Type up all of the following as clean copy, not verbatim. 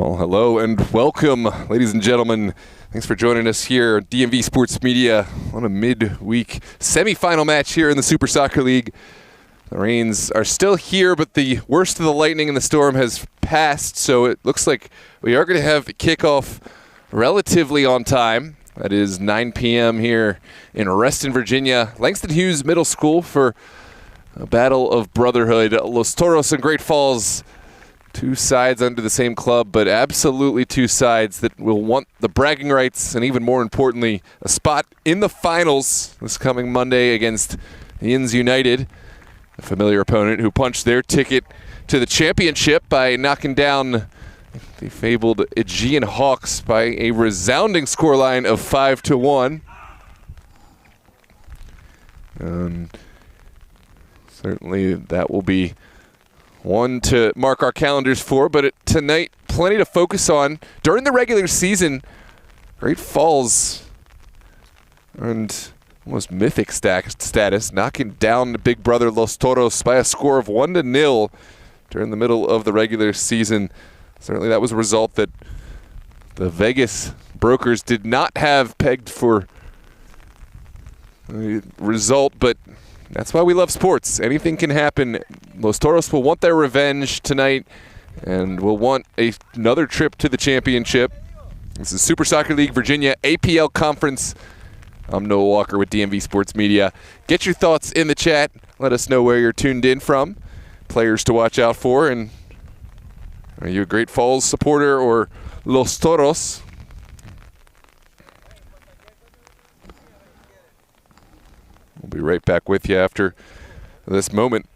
Well, hello and welcome, ladies and gentlemen. Thanks for joining us here at DMV Sports Media on a midweek semifinal match here in the Super Soccer League. The rains are still here, but the worst of the lightning and the storm has passed, so it looks like we are going to have kickoff relatively on time. That is 9 p.m. here in Reston, Virginia. Langston Hughes Middle School for a battle of brotherhood. Los Toros and Great Falls, two sides under the same club, but absolutely two sides that will want the bragging rights and, even more importantly, a spot in the finals this coming Monday against Yins United, a familiar opponent who punched their ticket to the championship by knocking down the fabled Aegean Hawks by a resounding scoreline of 5-1. And certainly that will be one to mark our calendars for, but tonight, plenty to focus on. During the regular season, Great Falls earned almost mythic status, knocking down the big brother Los Toros by a score of 1-0 during the middle of the regular season. Certainly that was a result that the Vegas brokers did not have pegged for a result, but that's why we love sports. Anything can happen. Los Toros will want their revenge tonight and will want another trip to the championship. This is Super Soccer League Virginia APL Conference. I'm Noah Walker with DMV Sports Media. Get your thoughts in the chat. Let us know where you're tuned in from, players to watch out for, and are you a Great Falls supporter or Los Toros? We'll be right back with you after this moment.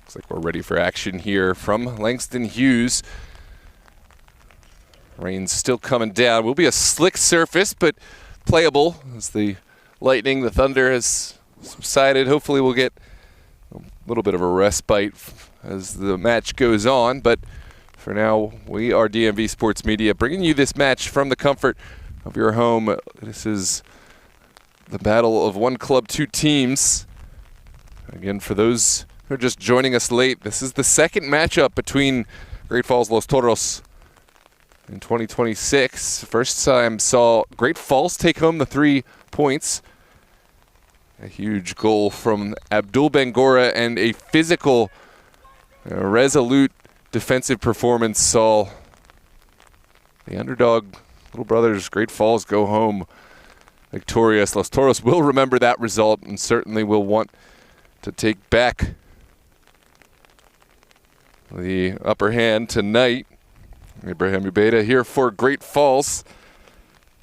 Looks like we're ready for action here from Langston Hughes. Rain's still coming down. Will be a slick surface, but playable as the lightning, the thunder has subsided. Hopefully we'll get a little bit of a respite as the match goes on. But for now, we are DMV Sports Media bringing you this match from the comfort of your home. This is the battle of one club, two teams. Again, for those who are just joining us late, this is the second matchup between Great Falls Los Toros in 2026. First time saw Great Falls take home the 3 points. A huge goal from Abdul Bangora and a physical, resolute defensive performance saw the underdog Little Brothers Great Falls go home victorious. Los Toros will remember that result and certainly will want to take back the upper hand tonight. Ibrahim Ubeda here for Great Falls.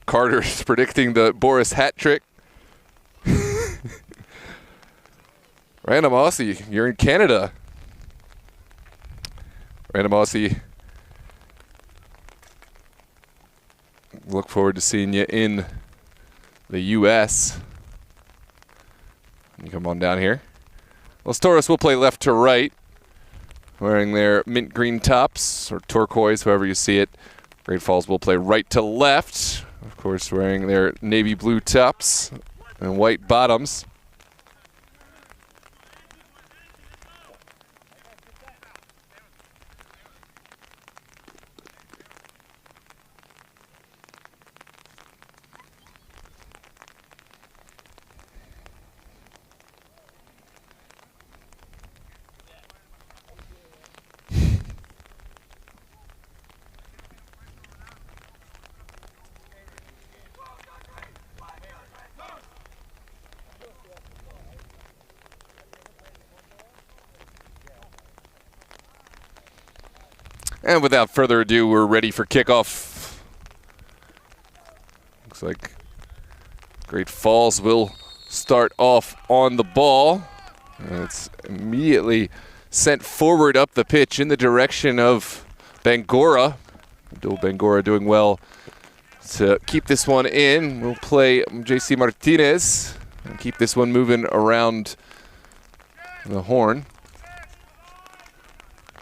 Carter's predicting the Boris hat trick. Random Aussie, you're in Canada. Random Aussie, look forward to seeing you in the U.S. You come on down here. Los Toros will play left to right, wearing their mint green tops, or turquoise, however you see it. Great Falls will play right to left, of course wearing their navy blue tops and white bottoms. And without further ado, we're ready for kickoff. Looks like Great Falls will start off on the ball. And it's immediately sent forward up the pitch in the direction of Bangora. Abdul Bangora doing well to keep this one in. We'll play JC Martinez and keep this one moving around the horn.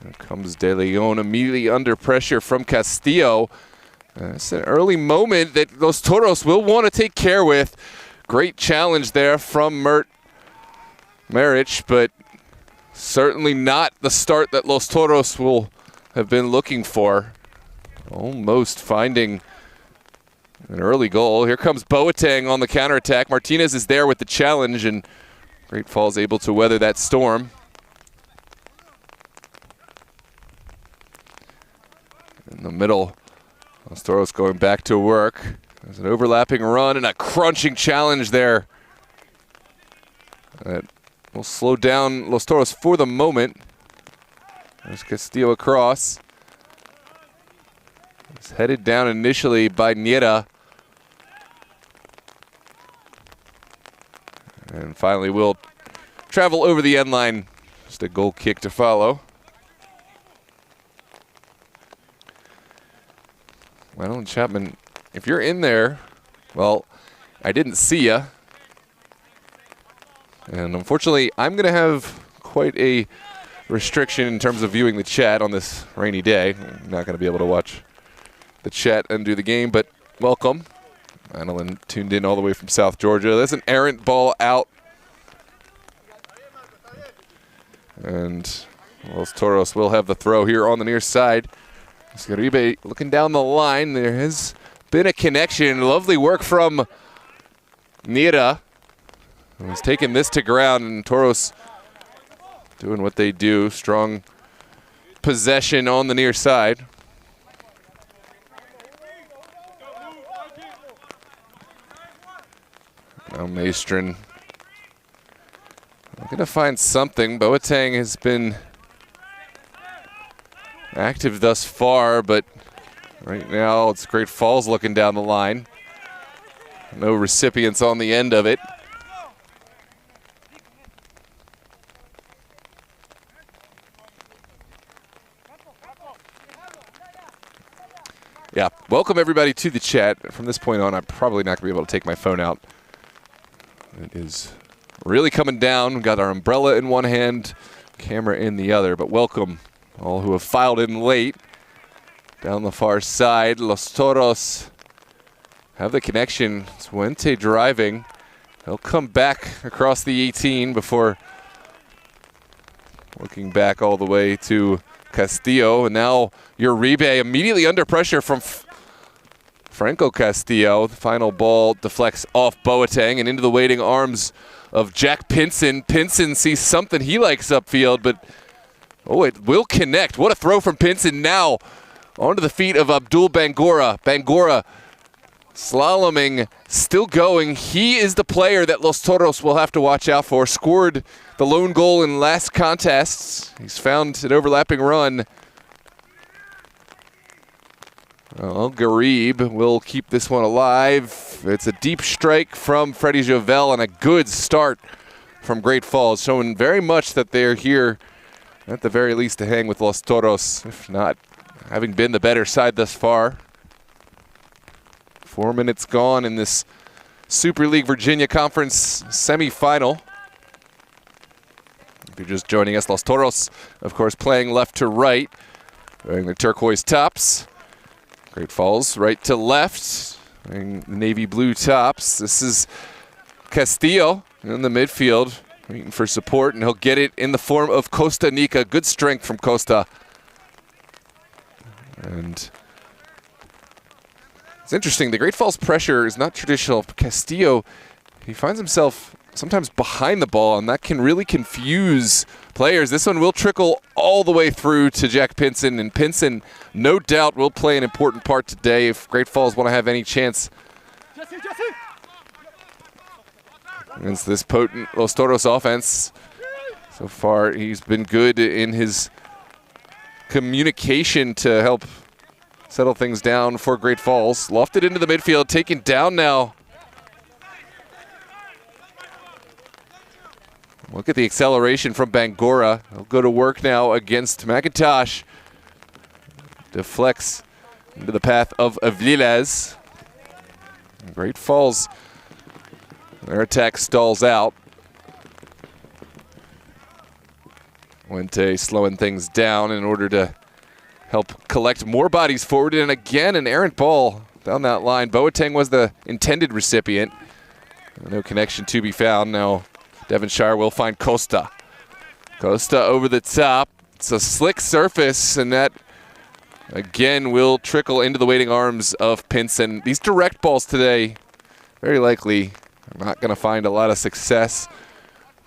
Here comes De Leon immediately under pressure from Castillo. It's an early moment that Los Toros will want to take care with. Great challenge there from Mert Maric, but certainly not the start that Los Toros will have been looking for. Almost finding an early goal. Here comes Boateng on the counterattack. Martinez is there with the challenge, and Great Falls able to weather that storm. In the middle, Los Toros going back to work. There's an overlapping run and a crunching challenge there. That will slow down Los Toros for the moment. There's Castillo across. It's headed down initially by Niera. And finally will travel over the end line. Just a goal kick to follow. Well, Chapman, if you're in there, well, I didn't see ya. And unfortunately, I'm going to have quite a restriction in terms of viewing the chat on this rainy day. I'm not going to be able to watch the chat and do the game, but welcome. Annalyn tuned in all the way from South Georgia. There's an errant ball out. And Los Toros will have the throw here on the near side. Scaribe looking down the line. There has been a connection. Lovely work from Niera, who's taking this to ground, and Toros doing what they do. Strong possession on the near side. Now Maestrin looking to find something. Boateng has been active thus far, but right now it's Great Falls looking down the line. No recipients on the end of it. Yeah, welcome everybody to the chat. From this point on, I'm probably not going to be able to take my phone out. It is really coming down. We've got our umbrella in one hand, camera in the other, but welcome all who have filed in late. Down the far side, Los Toros have the connection. It's Wente driving. He'll come back across the 18 before Looking back all the way to Castillo, and now Uribe immediately under pressure from Franco Castillo. The final ball deflects off Boateng and into the waiting arms of Jack Pinson. Pinson sees something he likes upfield, but oh, it will connect. What a throw from Pinson now onto the feet of Abdul Bangura. Bangura slaloming, still going. He is the player that Los Toros will have to watch out for. Scored the lone goal in last contests. He's found an overlapping run. Well, Garib will keep this one alive. It's a deep strike from Freddie Jovel and a good start from Great Falls, showing very much that they're here at the very least to hang with Los Toros, if not having been the better side thus far. 4 minutes gone in this Super League Virginia Conference semifinal. If you're just joining us, Los Toros, of course, playing left to right, wearing the turquoise tops. Great Falls, right to left, wearing the navy blue tops. This is Castillo in the midfield, waiting for support, and he'll get it in the form of Costa Nica. Good strength from Costa. And it's interesting, the Great Falls pressure is not traditional. Castillo, he finds himself sometimes behind the ball, and that can really confuse players. This one will trickle all the way through to Jack Pinson, and Pinson, no doubt, will play an important part today if Great Falls want to have any chance against this potent Los Toros offense. So far, he's been good in his communication to help settle things down for Great Falls. Lofted into the midfield, taken down now. Look at the acceleration from Bangura. He'll go to work now against McIntosh. Deflects into the path of Aviles. Great Falls, their attack stalls out. Wente slowing things down in order to help collect more bodies forward, and again an errant ball down that line. Boateng was the intended recipient. No connection to be found. Now Devonshire will find Costa. Costa over the top. It's a slick surface, and that again will trickle into the waiting arms of Pinson. These direct balls today, very likely, are not going to find a lot of success.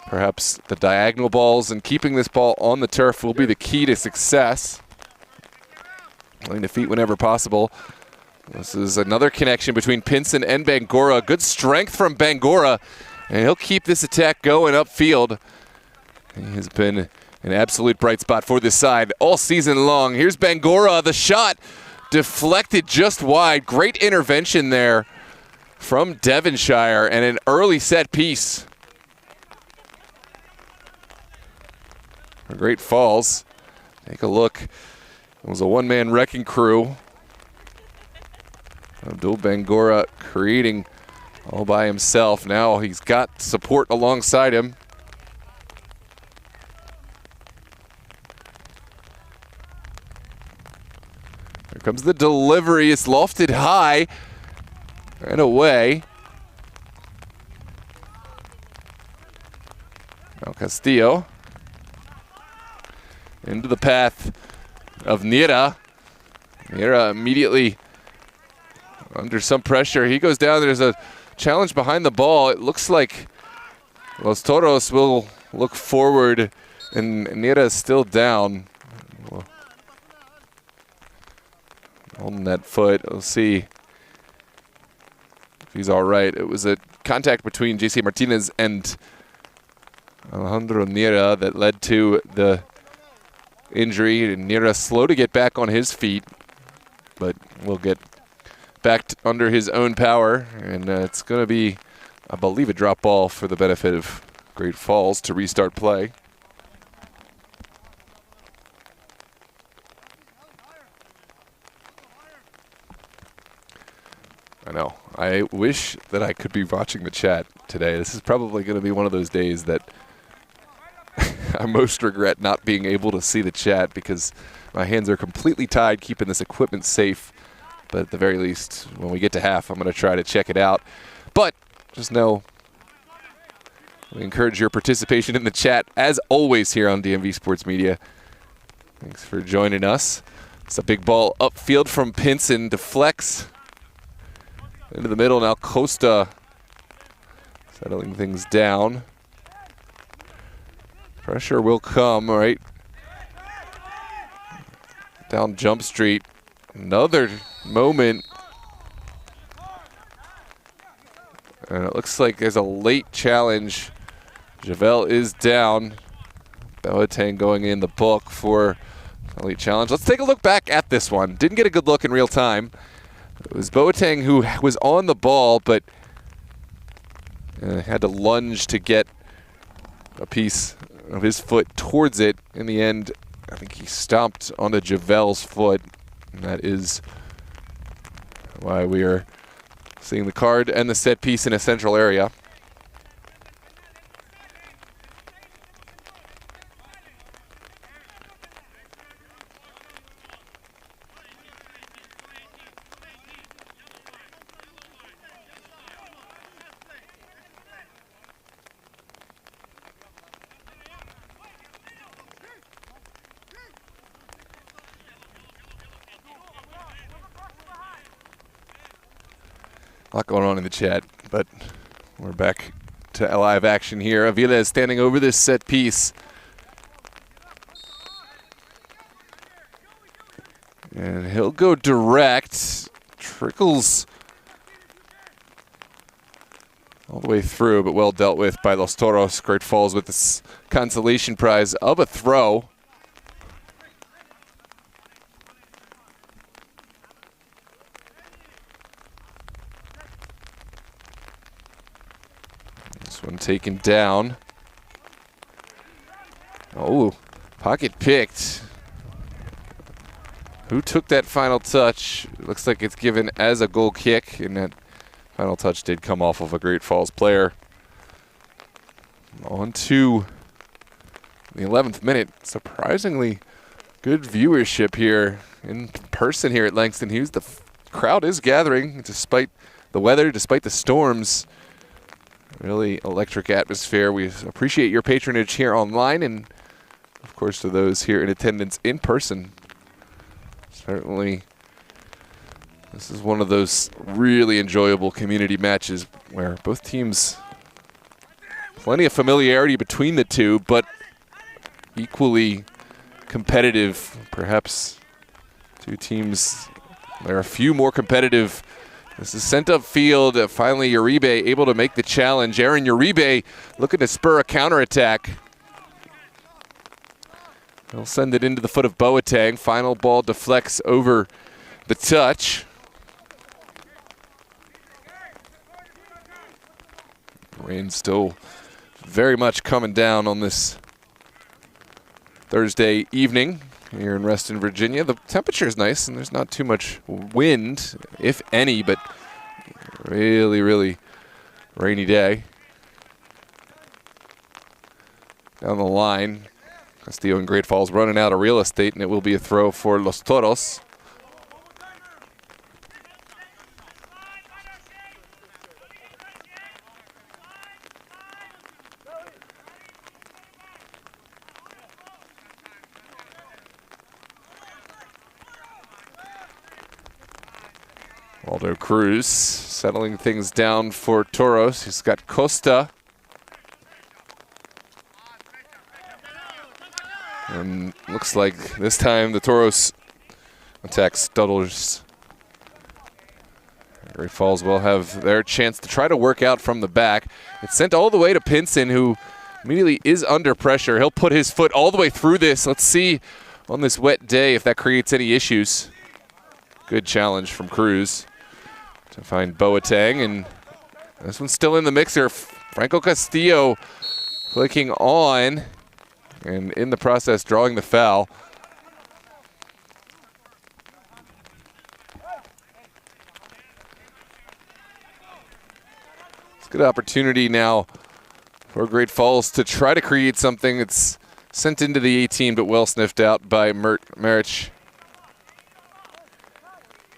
Perhaps the diagonal balls and keeping this ball on the turf will be the key to success. Playing the feet whenever possible. This is another connection between Pinson and Bangura. Good strength from Bangura, and he'll keep this attack going upfield. He has been an absolute bright spot for this side all season long. Here's Bangura, the shot deflected just wide. Great intervention there from Devonshire and an early set piece. Great Falls. Take a look. It was a one-man wrecking crew. Abdul Bangura creating all by himself. Now he's got support alongside him. Here comes the delivery. It's lofted high and away. Now Castillo into the path of Nira. Nira immediately under some pressure. He goes down. There's a challenge behind the ball. It looks like Los Toros will look forward, and Nira is still down. Holding that foot. We'll see if he's all right. It was a contact between J.C. Martinez and Alejandro Nira that led to the injury, and Nira slow to get back on his feet, but will get back under his own power, and it's going to be, I believe, a drop ball for the benefit of Great Falls to restart play. I know. I wish that I could be watching the chat today. This is probably going to be one of those days that I most regret not being able to see the chat because my hands are completely tied keeping this equipment safe. But at the very least, when we get to half, I'm going to try to check it out. But just know We encourage your participation in the chat, as always, here on DMV Sports Media. Thanks for joining us. It's a big ball upfield from Pinson, deflects into the middle. Now Costa settling things down. Pressure will come, right? Down Jump Street. Another moment. And it looks like there's a late challenge. Javel is down. Boateng going in the book for a late challenge. Let's take a look back at this one. Didn't get a good look in real time. It was Boateng who was on the ball, but had to lunge to get a piece of his foot towards it. In the end, I think he stomped onto Javel's foot. And that is why we are seeing the card and the set piece in a central area. A lot going on in the chat, but we're back to live action here. Avila is standing over this set piece. And he'll go direct. Trickles all the way through, but well dealt with by Los Toros. Great Falls with this consolation prize of a throw. One taken down. Oh, pocket picked. Who took that final touch? It looks like it's given as a goal kick, and that final touch did come off of a Great Falls player. On to the 11th minute. Surprisingly good viewership here in person here at Langston Hughes. The crowd is gathering despite the weather, despite the storms. Really electric atmosphere. We appreciate your patronage here online, and of course to those here in attendance in person. Certainly, this is one of those really enjoyable community matches where both teams, plenty of familiarity between the two, but equally competitive. Perhaps two teams, there are a few more competitive. This is sent upfield. Finally, Uribe able to make the challenge. Aaron Uribe looking to spur a counterattack. He'll send it into the foot of Boateng. Final ball deflects over the touch. Rain still very much coming down on this Thursday evening here in Reston, Virginia. The temperature is nice and there's not too much wind, if any, but really, really rainy day. Down the line, Castillo and Great Falls running out of real estate, and it will be a throw for Los Toros. Waldo Cruz settling things down for Toros. He's got Costa. And looks like this time the Toros attack stutters. Great Falls will have their chance to try to work out from the back. It's sent all the way to Pinson, who immediately is under pressure. He'll put his foot all the way through this. Let's see on this wet day if that creates any issues. Good challenge from Cruz to find Boateng, and this one's still in the mixer. Franco Castillo clicking on, and in the process drawing the foul. It's a good opportunity now for Great Falls to try to create something. It's sent into the 18, but well sniffed out by Marich.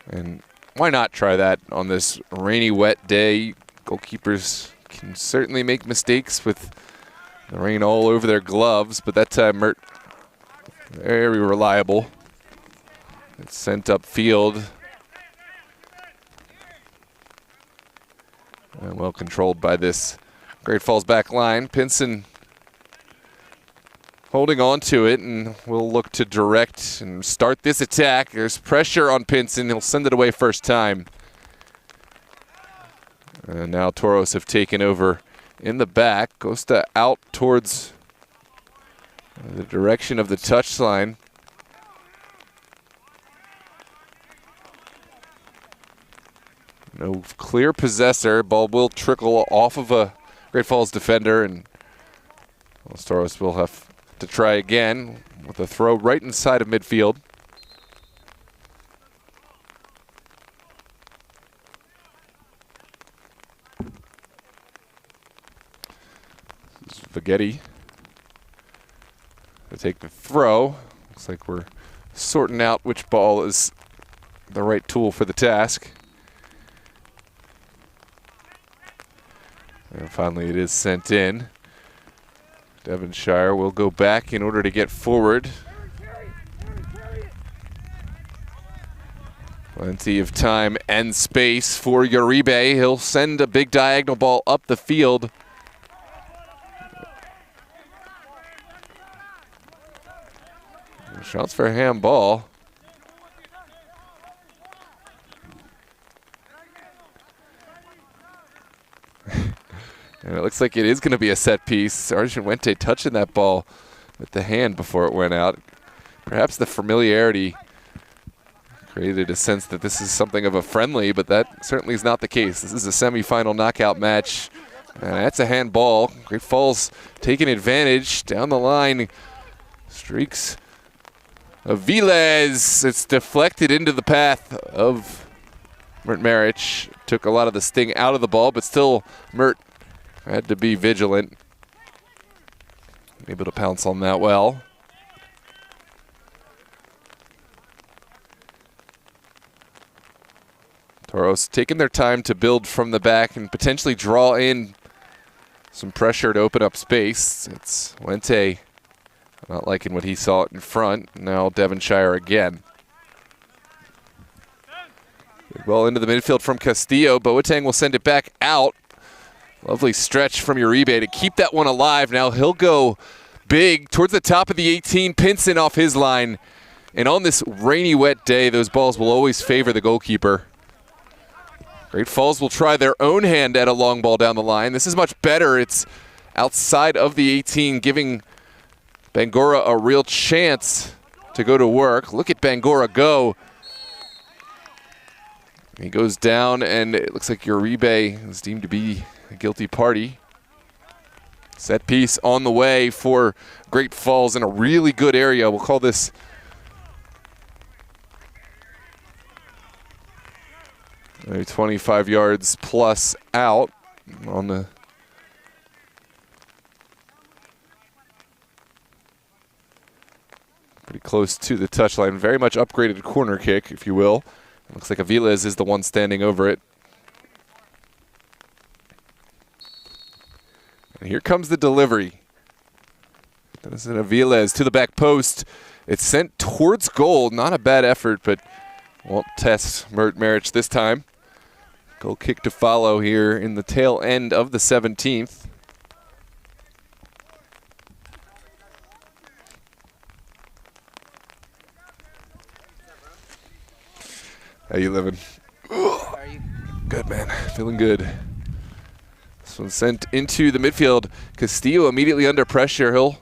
And why not try that on this rainy, wet day? Goalkeepers can certainly make mistakes with the rain all over their gloves, but that time Mert very reliable. It's sent upfield. And well controlled by this Great Falls back line. Pinson holding on to it, and we'll look to direct and start this attack. There's pressure on Pinson. He'll send it away first time. And now Toros have taken over in the back. Costa out towards the direction of the touchline. No clear possessor. Ball will trickle off of a Great Falls defender, and Toros will have to try again with a throw right inside of midfield. Spaghetti to take the throw. Looks like we're sorting out which ball is the right tool for the task. And finally it is sent in. Devonshire will go back in order to get forward. Plenty of time and space for Uribe. He'll send a big diagonal ball up the field. Shots for a handball. And it looks like it is going to be a set piece. Sergeant Wente touching that ball with the hand before it went out. Perhaps the familiarity created a sense that this is something of a friendly, but that certainly is not the case. This is a semifinal knockout match. And that's a handball. Great Falls taking advantage down the line. Streaks Aviles. It's deflected into the path of Mert Maric. Took a lot of the sting out of the ball, but still Mert had to be vigilant. Able to pounce on that well. Toros taking their time to build from the back and potentially draw in some pressure to open up space. It's Wente not liking what he saw in front. Now Devonshire again. Good ball into the midfield from Castillo. Boateng will send it back out. Lovely stretch from Uribe to keep that one alive. Now he'll go big towards the top of the 18. Pinson off his line. And on this rainy, wet day, those balls will always favor the goalkeeper. Great Falls will try their own hand at a long ball down the line. This is much better. It's outside of the 18, giving Bangura a real chance to go to work. Look at Bangura go. He goes down, and it looks like Uribe is deemed to be a guilty party. Set piece on the way for Great Falls in a really good area. We'll call this maybe 25 yards plus out on the pretty close to the touchline. Very much upgraded corner kick, if you will. It looks like Aviles is the one standing over it. And here comes the delivery. This is Aviles to the back post. It's sent towards goal. Not a bad effort, but won't test Mert Maric this time. Goal kick to follow here in the tail end of the 17th. How you living? How are you? Good, man. Feeling good. This one's sent into the midfield. Castillo immediately under pressure. He'll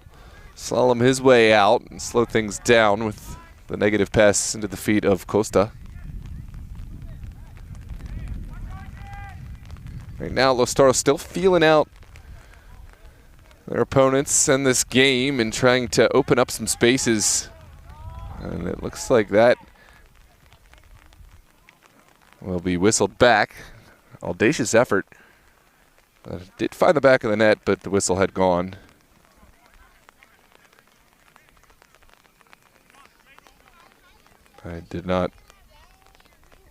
slalom his way out and slow things down with the negative pass into the feet of Costa. Right now, Los Toros still feeling out their opponents in this game and trying to open up some spaces. And it looks like that will be whistled back. Audacious effort. Did find the back of the net, but the whistle had gone. I did not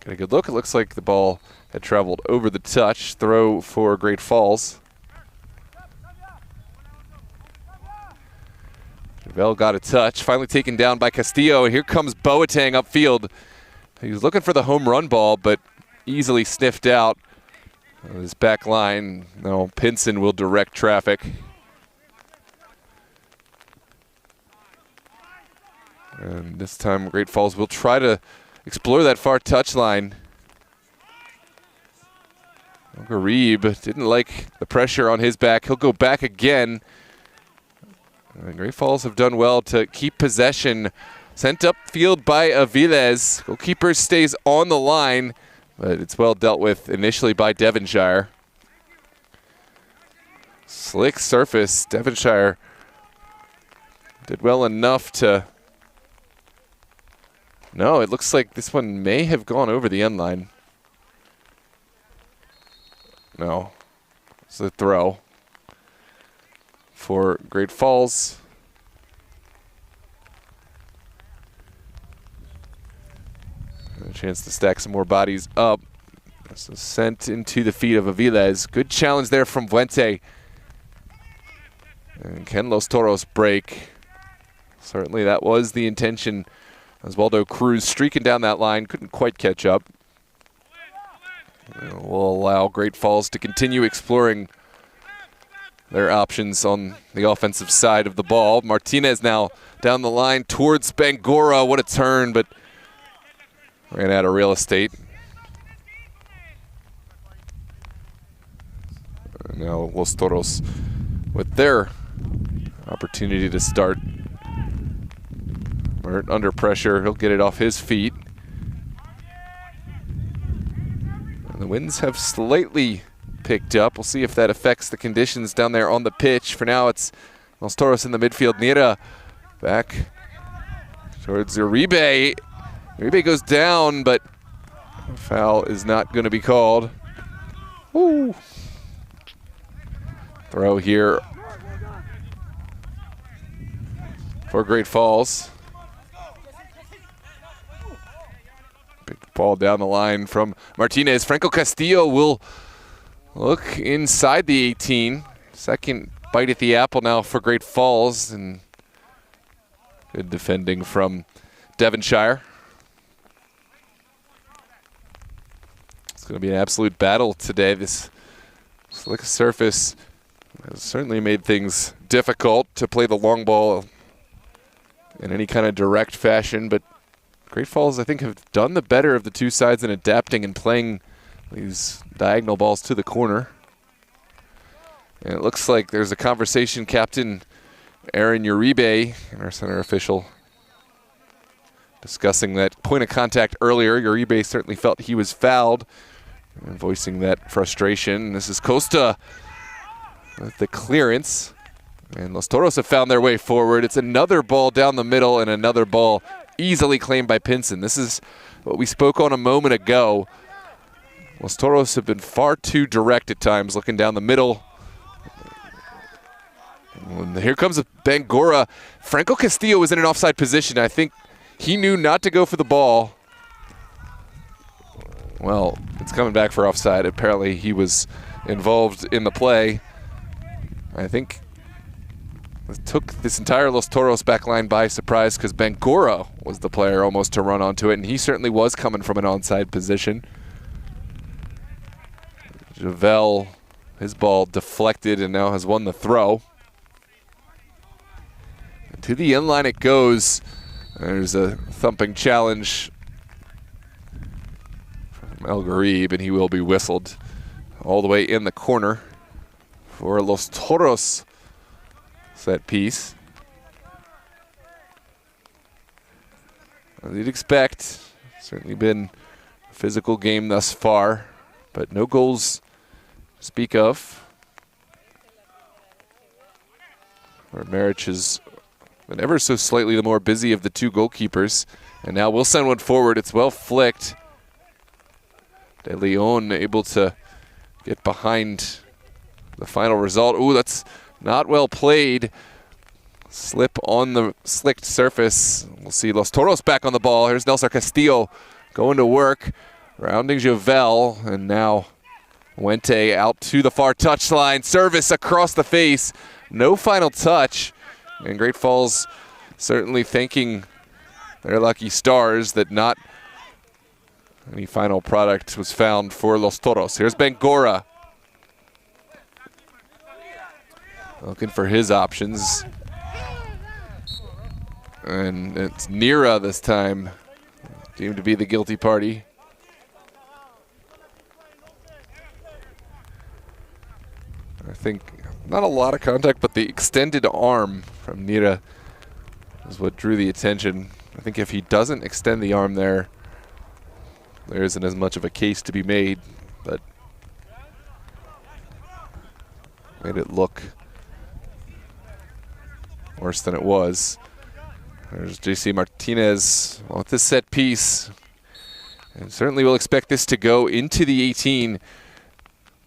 get a good look. It looks like the ball had traveled over the touch. Throw for Great Falls. Javel got a touch, finally taken down by Castillo, and here comes Boateng upfield. He was looking for the home run ball, but easily sniffed out his back line. No, Pinson will direct traffic. And this time Great Falls will try to explore that far touch line. Garib didn't like the pressure on his back. He'll go back again. And Great Falls have done well to keep possession. Sent upfield by Aviles. Goalkeeper stays on the line, but it's well dealt with initially by Devonshire. Slick surface. Devonshire did well enough to... No, it looks like this one may have gone over the end line. No, it's a throw for Great Falls. A chance to stack some more bodies up. This is sent into the feet of Aviles. Good challenge there from Fuente. And can Los Toros break? Certainly that was the intention. Oswaldo Cruz streaking down that line, couldn't quite catch up. We'll allow Great Falls to continue exploring their options on the offensive side of the ball. Martinez now down the line towards Bangura. What a turn, but ran out of real estate. And now Los Toros with their opportunity to start. Mert under pressure, he'll get it off his feet. And the winds have slightly picked up. We'll see if that affects the conditions down there on the pitch. For now, it's Los Toros in the midfield. Nira back towards Uribe. Uribe goes down, but a foul is not going to be called. Woo. Throw here for Great Falls. Big ball down the line from Martinez. Franco Castillo will look inside the 18. Second bite at the apple now for Great Falls, and good defending from Devonshire. It's going to be an absolute battle today. This slick surface has certainly made things difficult to play the long ball in any kind of direct fashion, but Great Falls, I think, have done the better of the two sides in adapting and playing these diagonal balls to the corner. And it looks like there's a conversation. Captain Aaron Uribe and our center official discussing that point of contact earlier. Uribe certainly felt he was fouled and voicing that frustration. This is Costa with the clearance. And Los Toros have found their way forward. It's another ball down the middle and another ball easily claimed by Pinson. This is what we spoke on a moment ago. Los Toros have been far too direct at times, looking down the middle. And here comes a Bangura. Franco Castillo was in an offside position. I think he knew not to go for the ball. Well, it's coming back for offside. Apparently he was involved in the play. I think it took this entire Los Toros back line by surprise because Bangura was the player almost to run onto it, and he certainly was coming from an onside position. Javel, his ball deflected and now has won the throw. And to the end line it goes. There's a thumping challenge from El Garib, and he will be whistled all the way in the corner for Los Toros set piece. As you'd expect, certainly been a physical game thus far, but no goals to speak of. Marich has been ever so slightly the more busy of the two goalkeepers, and now we'll send one forward. It's well flicked. De Leon able to get behind the final result. Ooh, that's not well played. Slip on the slicked surface. We'll see Los Toros back on the ball. Here's Nelson Castillo going to work, rounding Javel, and now Fuente out to the far touchline. Service across the face. No final touch. And Great Falls certainly thanking their lucky stars that not any final product was found for Los Toros. Here's Bangura. Looking for his options. And it's Nira this time, deemed to be the guilty party. I think not a lot of contact, but the extended arm from Nira is what drew the attention. I think if he doesn't extend the arm there isn't as much of a case to be made, but made it look worse than it was. There's JC Martinez with this set piece. And certainly we'll expect this to go into the 18.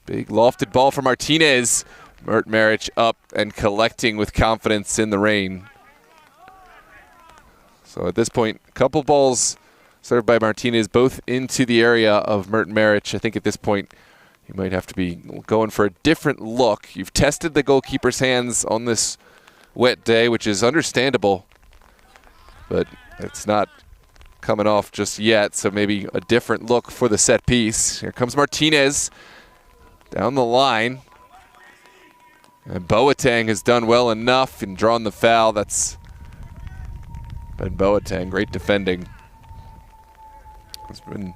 Big lofted ball for Martinez. Mert Maric up and collecting with confidence in the rain. So at this point, a couple balls served by Martinez, both into the area of Mert Maric. I think at this point, you might have to be going for a different look. You've tested the goalkeeper's hands on this wet day, which is understandable, but it's not coming off just yet, so maybe a different look for the set piece. Here comes Martinez down the line. And Boateng has done well enough and drawn the foul. That's been Boateng, great defending. He's been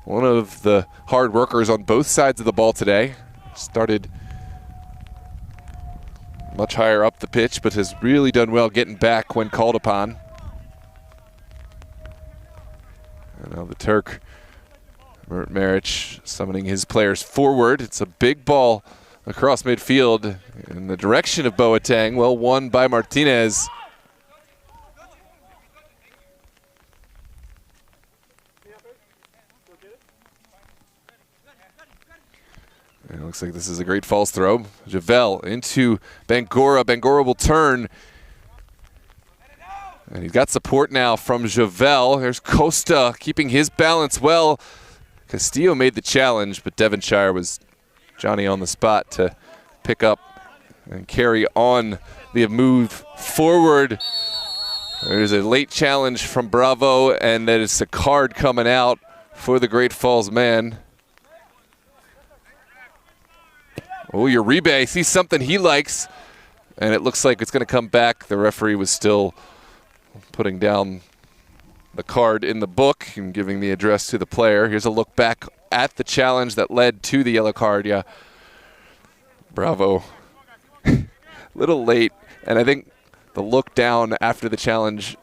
one of the hard workers on both sides of the ball today. Started much higher up the pitch, but has really done well getting back when called upon. And now the Turk, Mert Maric, summoning his players forward. It's a big ball across midfield in the direction of Boateng. Well won by Martinez. And it looks like this is a great false throw. Javel into Bangura. Bangura will turn. And he's got support now from Javel. There's Costa keeping his balance well. Castillo made the challenge, but Devonshire was Johnny on the spot to pick up and carry on the move forward. There's a late challenge from Bravo, and that is a card coming out for the Great Falls man. Oh, Uribe sees something he likes, and it looks like it's going to come back. The referee was still putting down the card in the book and giving the address to the player. Here's a look back at the challenge that led to the yellow card. Yeah, Bravo. Little late, and I think the look down after the challenge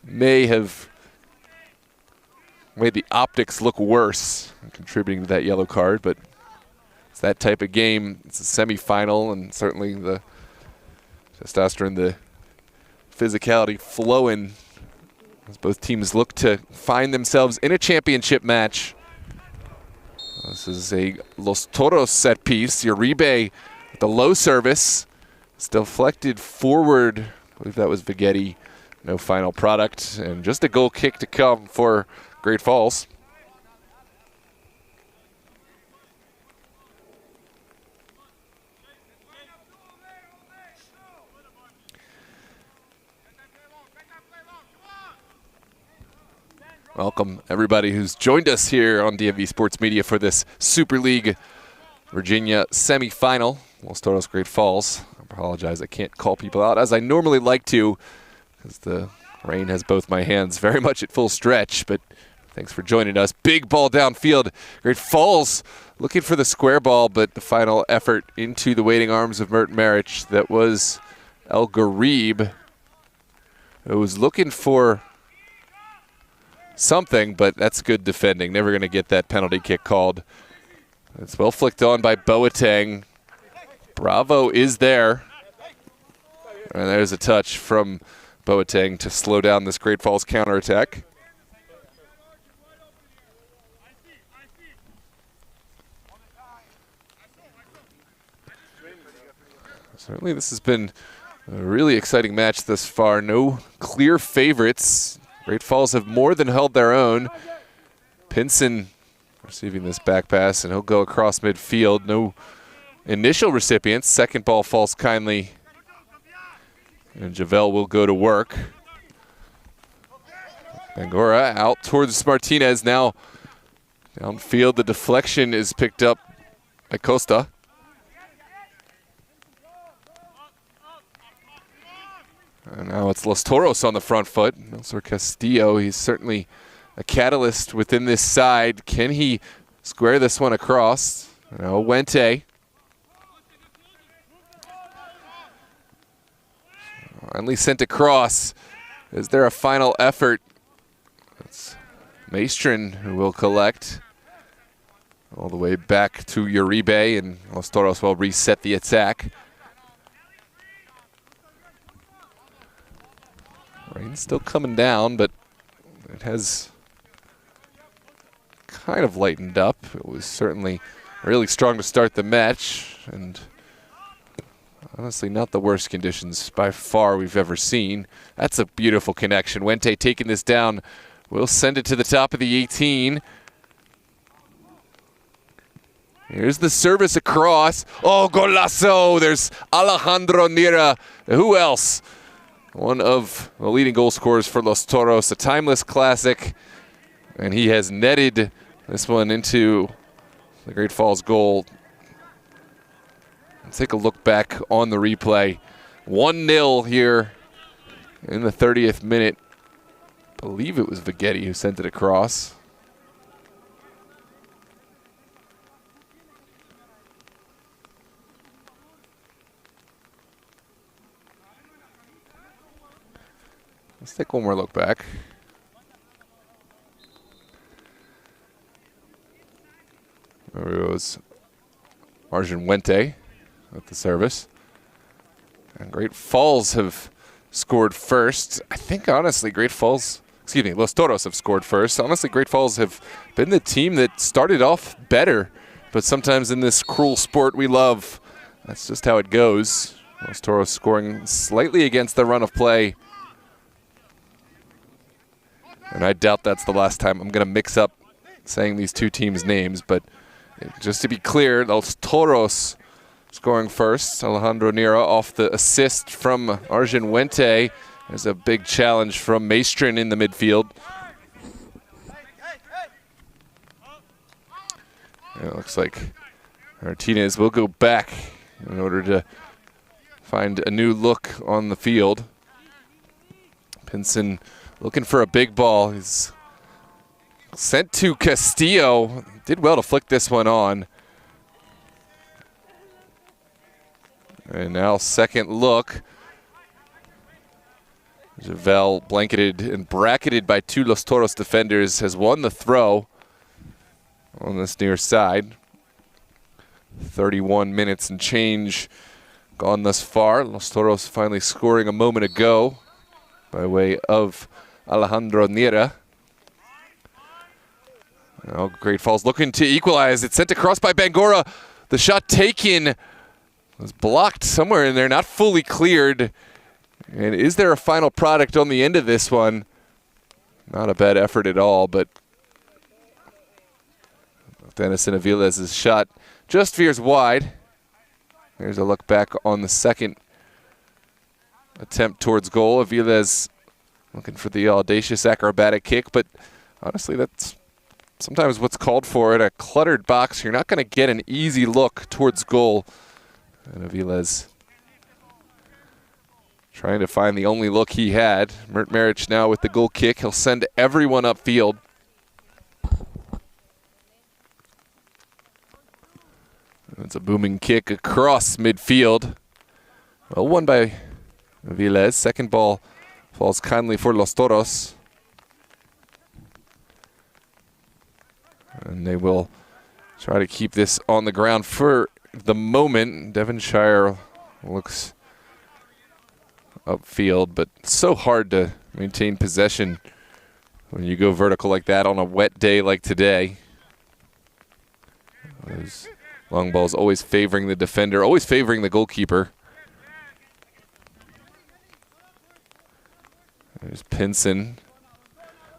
may have made the optics look worse, contributing to that yellow card, but it's that type of game. It's a semifinal, and certainly the testosterone, the physicality flowing as both teams look to find themselves in a championship match. This is a Los Toros set piece. Uribe with the low service. It's deflected forward. I believe that was Vighetti. No final product. And just a goal kick to come for Great Falls. Welcome everybody who's joined us here on DMV Sports Media for this Super League Virginia semifinal. Los Toros Great Falls. I apologize, I can't call people out as I normally like to because the rain has both my hands very much at full stretch, but thanks for joining us. Big ball downfield. Great Falls looking for the square ball, but the final effort into the waiting arms of Mert Maric. That was El Garib, who was looking for something, but that's good defending. Never going to get that penalty kick called. It's well flicked on by Boateng. Bravo is there. And there's a touch from Boateng to slow down this Great Falls counterattack. Certainly this has been a really exciting match thus far. No clear favorites. Great Falls have more than held their own. Pinson receiving this back pass, and he'll go across midfield. No initial recipients. Second ball falls kindly And Javel will go to work. Bangura out towards Martinez. Now downfield, the deflection is picked up by Costa. And now it's Los Toros on the front foot. Nelson Castillo, he's certainly a catalyst within this side. Can he square this one across? No, Wente. Finally sent across. Is there a final effort? It's Maestrin who will collect. All the way back to Uribe, and Los Toros will reset the attack. Rain's still coming down, but it has kind of lightened up. It was certainly really strong to start the match, and honestly not the worst conditions by far we've ever seen. That's a beautiful connection. Wente taking this down. We'll send it to the top of the 18. Here's the service across. Oh, golazo! There's Alejandro Nira. Who else? One of the leading goal scorers for Los Toros, a timeless classic. And he has netted this one into the Great Falls goal. Let's take a look back on the replay. 1-0 here in the 30th minute. I believe it was Vighetti who sent it across. Let's take one more look back. There goes Arjun Wente at the service. And Great Falls have scored first. I think, honestly, Los Toros have scored first. Honestly, Great Falls have been the team that started off better. But sometimes in this cruel sport we love, that's just how it goes. Los Toros scoring slightly against the run of play. And I doubt that's the last time I'm going to mix up saying these two teams' names. But just to be clear, Los Toros scoring first. Alejandro Nira off the assist from Arjun Wente. There's a big challenge from Maestrin in the midfield. And it looks like Martinez will go back in order to find a new look on the field. Pinson looking for a big ball. He's sent to Castillo. Did well to flick this one on. And now second look. Javel, blanketed and bracketed by two Los Toros defenders, has won the throw on this near side. 31 minutes and change gone thus far. Los Toros finally scoring a moment ago by way of Alejandro Nira. Now Great Falls looking to equalize. It's sent across by Bangura. The shot taken was blocked somewhere in there, not fully cleared. And is there a final product on the end of this one? Not a bad effort at all, but Denison Aviles' shot just veers wide. There's a look back on the second attempt towards goal. Aviles looking for the audacious acrobatic kick, but honestly, that's sometimes what's called for in a cluttered box. You're not going to get an easy look towards goal. And Aviles trying to find the only look he had. Mert Maric now with the goal kick. He'll send everyone upfield. It's a booming kick across midfield. Well won by Aviles. Second ball falls kindly for Los Toros. And they will try to keep this on the ground for the moment. Devonshire looks upfield, but so hard to maintain possession when you go vertical like that on a wet day like today. Those long balls always favoring the defender, always favoring the goalkeeper. There's Pinson.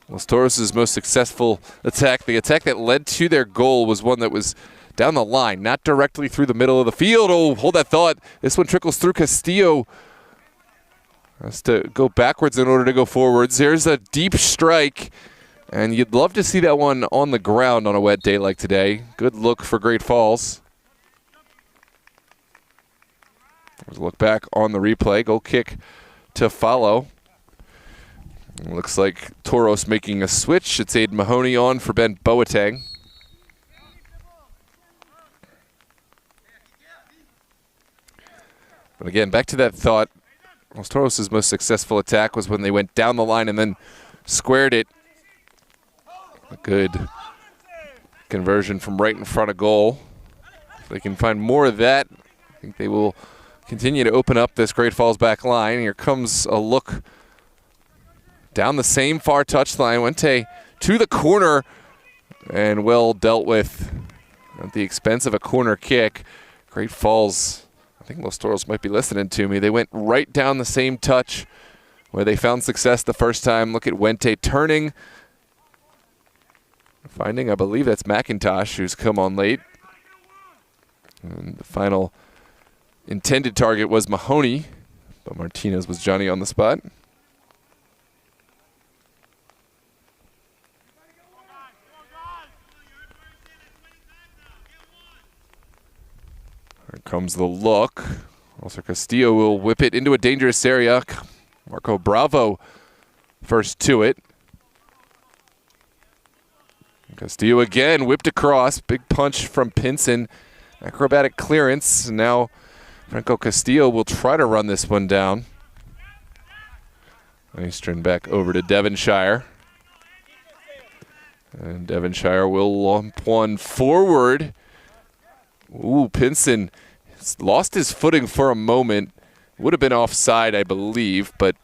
Los Toros' most successful attack, the attack that led to their goal, was one that was down the line, not directly through the middle of the field. Oh, hold that thought. This one trickles through Castillo. Has to go backwards in order to go forwards. There's a deep strike, and you'd love to see that one on the ground on a wet day like today. Good look for Great Falls. There's a look back on the replay. Goal kick to follow. It looks like Toros making a switch. It's Aiden Mahoney on for Ben Boateng. But again, back to that thought. Los Toros' most successful attack was when they went down the line and then squared it. A good conversion from right in front of goal. If they can find more of that, I think they will continue to open up this Great Falls back line. Here comes a look down the same far touchline. Wente to the corner and well dealt with at the expense of a corner kick. Great Falls, I think Los Toros might be listening to me. They went right down the same touch where they found success the first time. Look at Wente turning, finding, I believe that's McIntosh, who's come on late. And the final intended target was Mahoney, but Martinez was Johnny on the spot. Here comes the look. Also Castillo will whip it into a dangerous area. Marco Bravo first to it. Castillo again whipped across. Big punch from Pinson. Acrobatic clearance. Now Franco Castillo will try to run this one down. Eastern back over to Devonshire. And Devonshire will lump one forward. Ooh, Pinson lost his footing for a moment. Would have been offside, I believe, but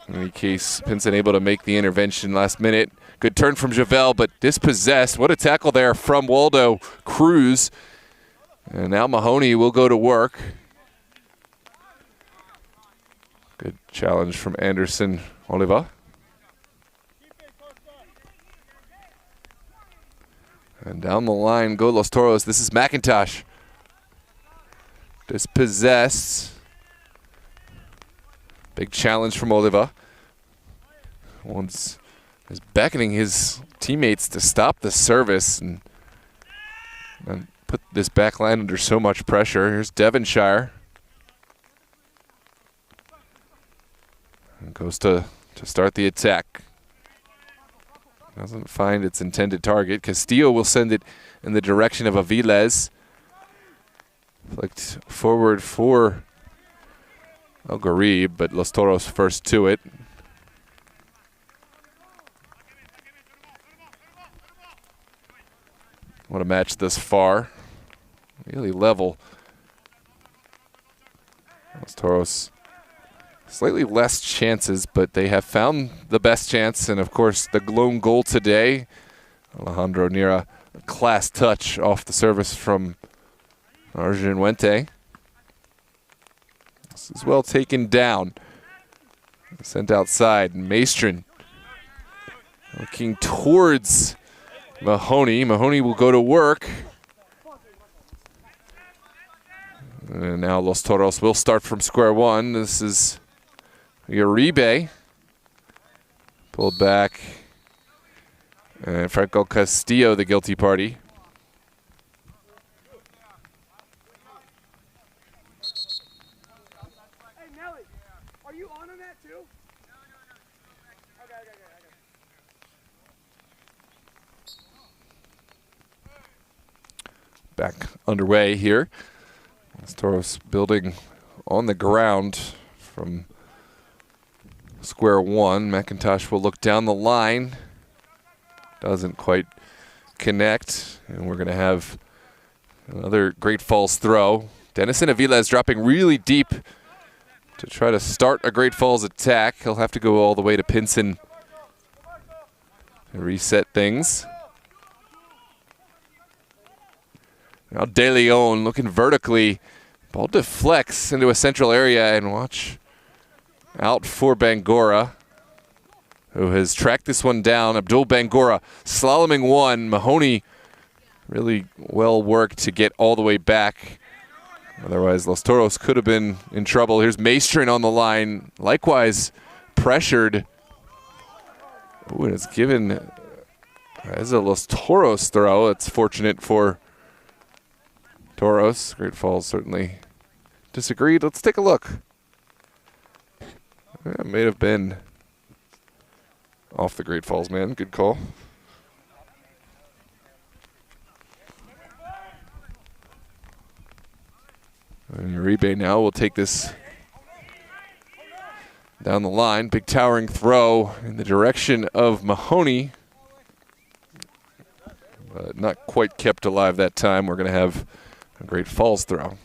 in any case, Pinson able to make the intervention last minute. Good turn from Javel, but dispossessed. What a tackle there from Waldo Cruz. And now Mahoney will go to work. Good challenge from Anderson Oliva. And down the line go Los Toros. This is McIntosh. Dispossessed. Big challenge from Oliva. Once is beckoning his teammates to stop the service and put this back line under so much pressure. Here's Devonshire. And goes to start the attack. Doesn't find its intended target. Castillo will send it in the direction of Aviles. Flicked forward for El Garib, but Los Toros first to it. What a match thus far. Really level. Los Toros slightly less chances, but they have found the best chance. And of course, the lone goal today, Alejandro Nira, a class touch off the service from Arjun Wente. This is well taken down. Sent outside. Maestrin looking towards Mahoney. Mahoney will go to work. And now Los Toros will start from square one. This is Uribe. Pulled back. And Franco Castillo, the guilty party. Hey, Nelly, are you on that too? Okay. Back underway here. Los Toros building on the ground from square one. McIntosh will look down the line. Doesn't quite connect. And we're going to have another Great Falls throw. Denison Aviles dropping really deep to try to start a Great Falls attack. He'll have to go all the way to Pinson to reset things. Now De Leon looking vertically. Ball deflects into a central area, and watch out for Bangora, who has tracked this one down. Abdul Bangora slaloming one. Mahoney really well worked to get all the way back. Otherwise, Los Toros could have been in trouble. Here's Maestrin on the line, likewise pressured. Ooh, and it's given as a Los Toros throw. It's fortunate for Toros. Great Falls certainly disagreed. Let's take a look. It may have been off the Great Falls man. Good call. And Uribe now will take this down the line. Big towering throw in the direction of Mahoney. But not quite kept alive that time. We're going to have a Great Falls throw.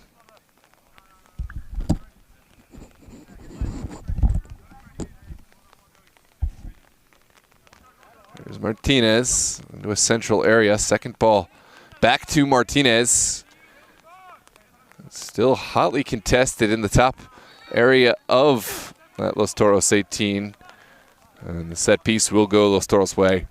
There's Martinez into a central area. Second ball back to Martinez. Still hotly contested in the top area of that Los Toros 18. And the set piece will go Los Toros' way.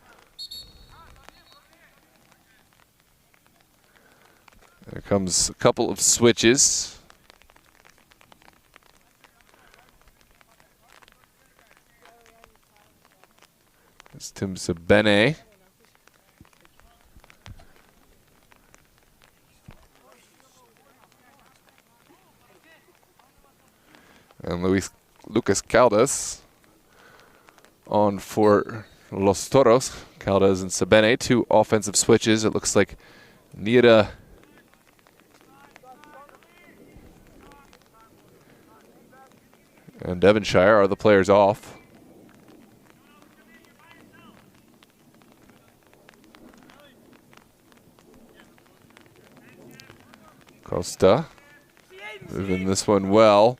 There comes a couple of switches. It's Tim Sabene. And Lucas Caldas on for Los Toros. Caldas and Sabene, two offensive switches. It looks like Nira and Devonshire are the players off. Costa moving this one well.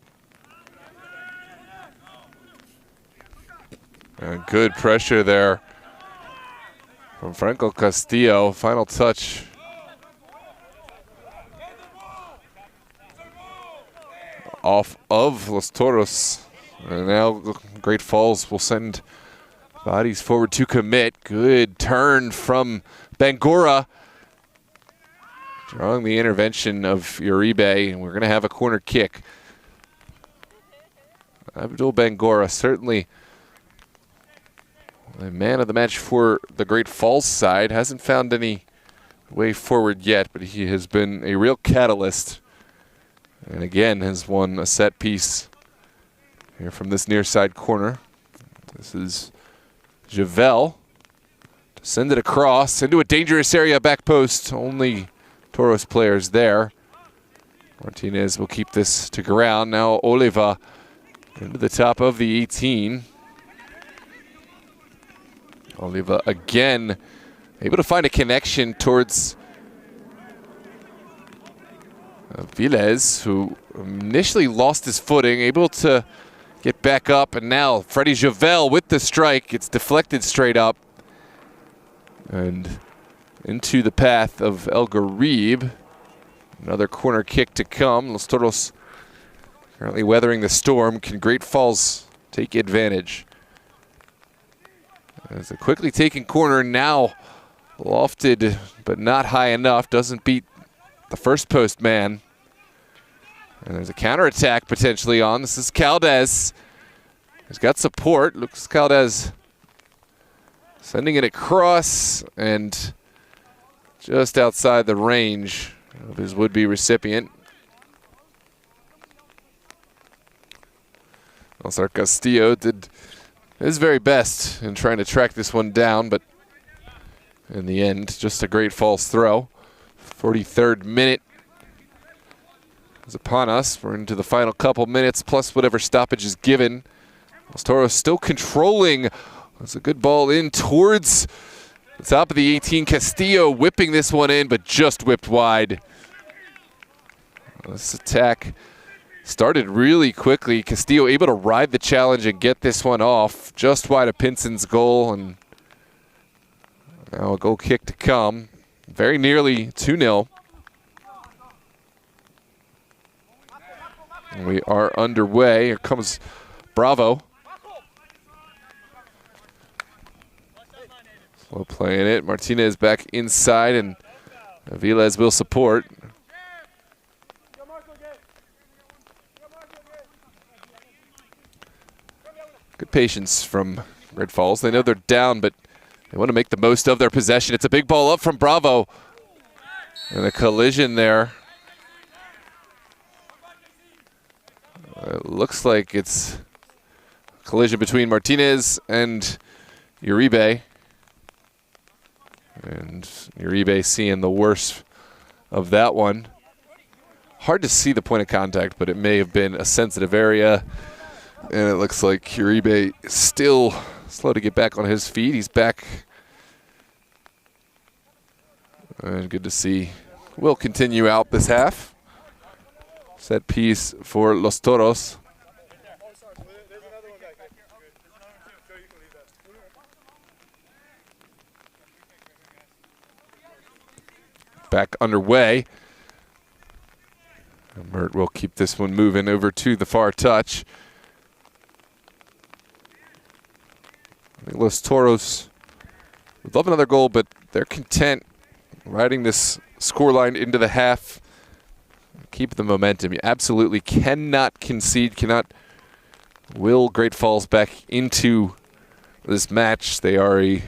And good pressure there from Franco Castillo. Final touch. Off of Los Toros. And now Great Falls will send bodies forward to commit. Good turn from Bangura. Drawing the intervention of Uribe, and we're going to have a corner kick. Abdul Bangura, certainly the man of the match for the Great Falls side. Hasn't found any way forward yet, but he has been a real catalyst. And again, has won a set piece here from this near side corner. This is Javel to send it across into a dangerous area, back post. Only Toros players there. Martinez will keep this to ground. Now Oliva into the top of the 18. Oliva again able to find a connection towards Vilez, who initially lost his footing, able to get back up, and now Freddie Javel with the strike. It's deflected straight up and into the path of El Garib. Another corner kick to come. Los Toros currently weathering the storm. Can Great Falls take advantage? It's a quickly taken corner, now lofted but not high enough. Doesn't beat the first post man. And there's a counterattack potentially on. This is Caldas. He's got support. Looks Caldas sending it across and just outside the range of his would-be recipient. Alzar Castillo did his very best in trying to track this one down, but in the end, just a Great Falls throw. 43rd minute is upon us. We're into the final couple minutes, plus whatever stoppage is given. Los Toros still controlling. That's a good ball in towards the top of the 18. Castillo whipping this one in, but just whipped wide. This attack started really quickly. Castillo able to ride the challenge and get this one off just wide of Pinson's goal. And now a goal kick to come. Very nearly 2-0. We are underway. Here comes Bravo. Slow playing it. Martinez back inside, and Aviles will support. Good patience from Red Falls. They know they're down, but they want to make the most of their possession. It's a big ball up from Bravo. And a collision there. It looks like it's a collision between Martinez and Uribe. And Uribe seeing the worst of that one. Hard to see the point of contact, but it may have been a sensitive area. And it looks like Uribe is still slow to get back on his feet. He's back. And good to see. We'll continue out this half. Set piece for Los Toros. Back underway. Mert will keep this one moving over to the far touch. I think Los Toros would love another goal, but they're content riding this scoreline into the half. Keep the momentum. You absolutely cannot concede, cannot will Great Falls back into this match. They are a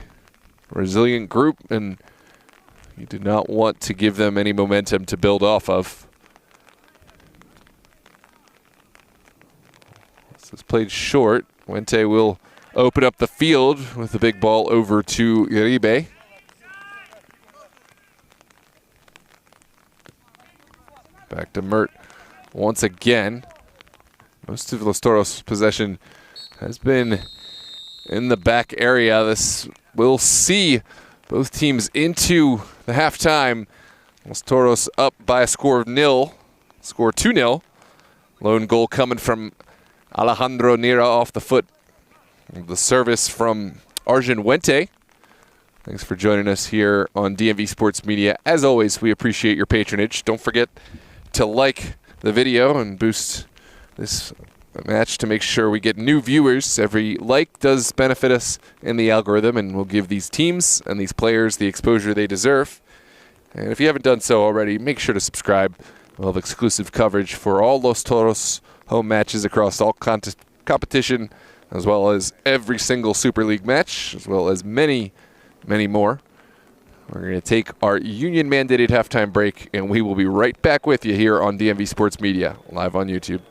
resilient group, and you do not want to give them any momentum to build off of. This is played short. Wente will open up the field with the big ball over to Uribe. Back to Mert once again. Most of Los Toros' possession has been in the back area. This will see both teams into the halftime. Los Toros up by a score of 0. Score 2-0. Lone goal coming from Alejandro Nira off the foot. The service from Arjun Wente. Thanks for joining us here on DMV Sports Media. As always, we appreciate your patronage. Don't forget to like the video and boost this match to make sure we get new viewers. Every like does benefit us in the algorithm and will give these teams and these players the exposure they deserve. And if you haven't done so already, make sure to subscribe. We'll have exclusive coverage for all Los Toros home matches across all competition, as well as every single Super League match, as well as many, many more. We're going to take our union-mandated halftime break, and we will be right back with you here on DMV Sports Media, live on YouTube.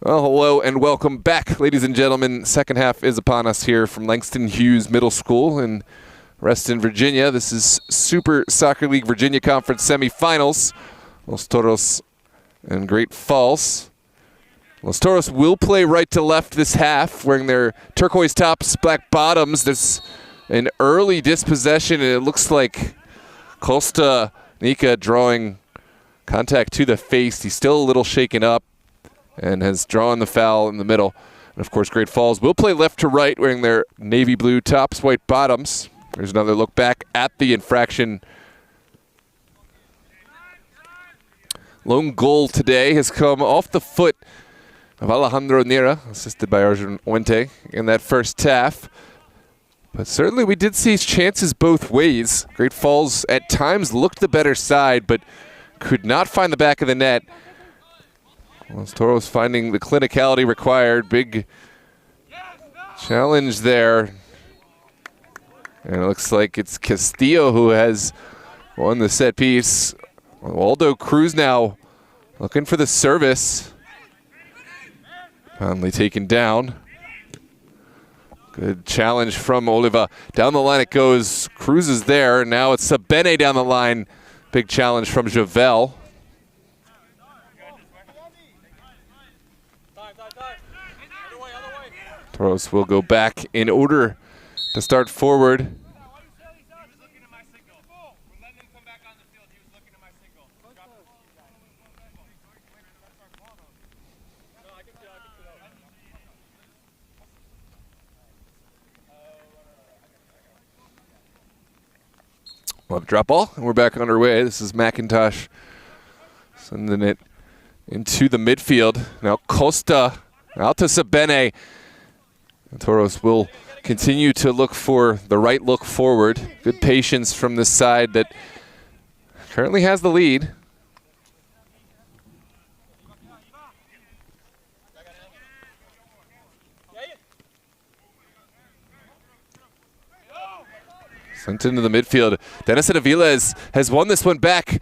Well, hello and welcome back, ladies and gentlemen. Second half is upon us here from Langston Hughes Middle School in Reston, Virginia. This is Super Soccer League Virginia Conference semifinals. Los Toros and Great Falls. Los Toros will play right to left this half, wearing their turquoise tops, black bottoms. There's an early dispossession, and it looks like Costa Nika drawing contact to the face. He's still a little shaken up and has drawn the foul in the middle. And of course, Great Falls will play left to right, wearing their navy blue tops, white bottoms. There's another look back at the infraction. Lone goal today has come off the foot of Alejandro Nira, assisted by Arjun Oente in that first half. But certainly we did see chances both ways. Great Falls at times looked the better side, but could not find the back of the net. Los Toros finding the clinicality required. Big challenge there. And it looks like it's Castillo who has won the set piece. Waldo Cruz now looking for the service. Finally taken down. Good challenge from Oliva. Down the line it goes. Cruz is there. Now it's Sabene down the line. Big challenge from Javel. Toros will go back in order to start forward. We'll have a drop ball, and we're back underway. This is McIntosh sending it into the midfield. Now Costa out to Sabene. Toros will continue to look for the right look forward. Good patience from this side that currently has the lead. Sent into the midfield. Dennis Aviles has won this one back,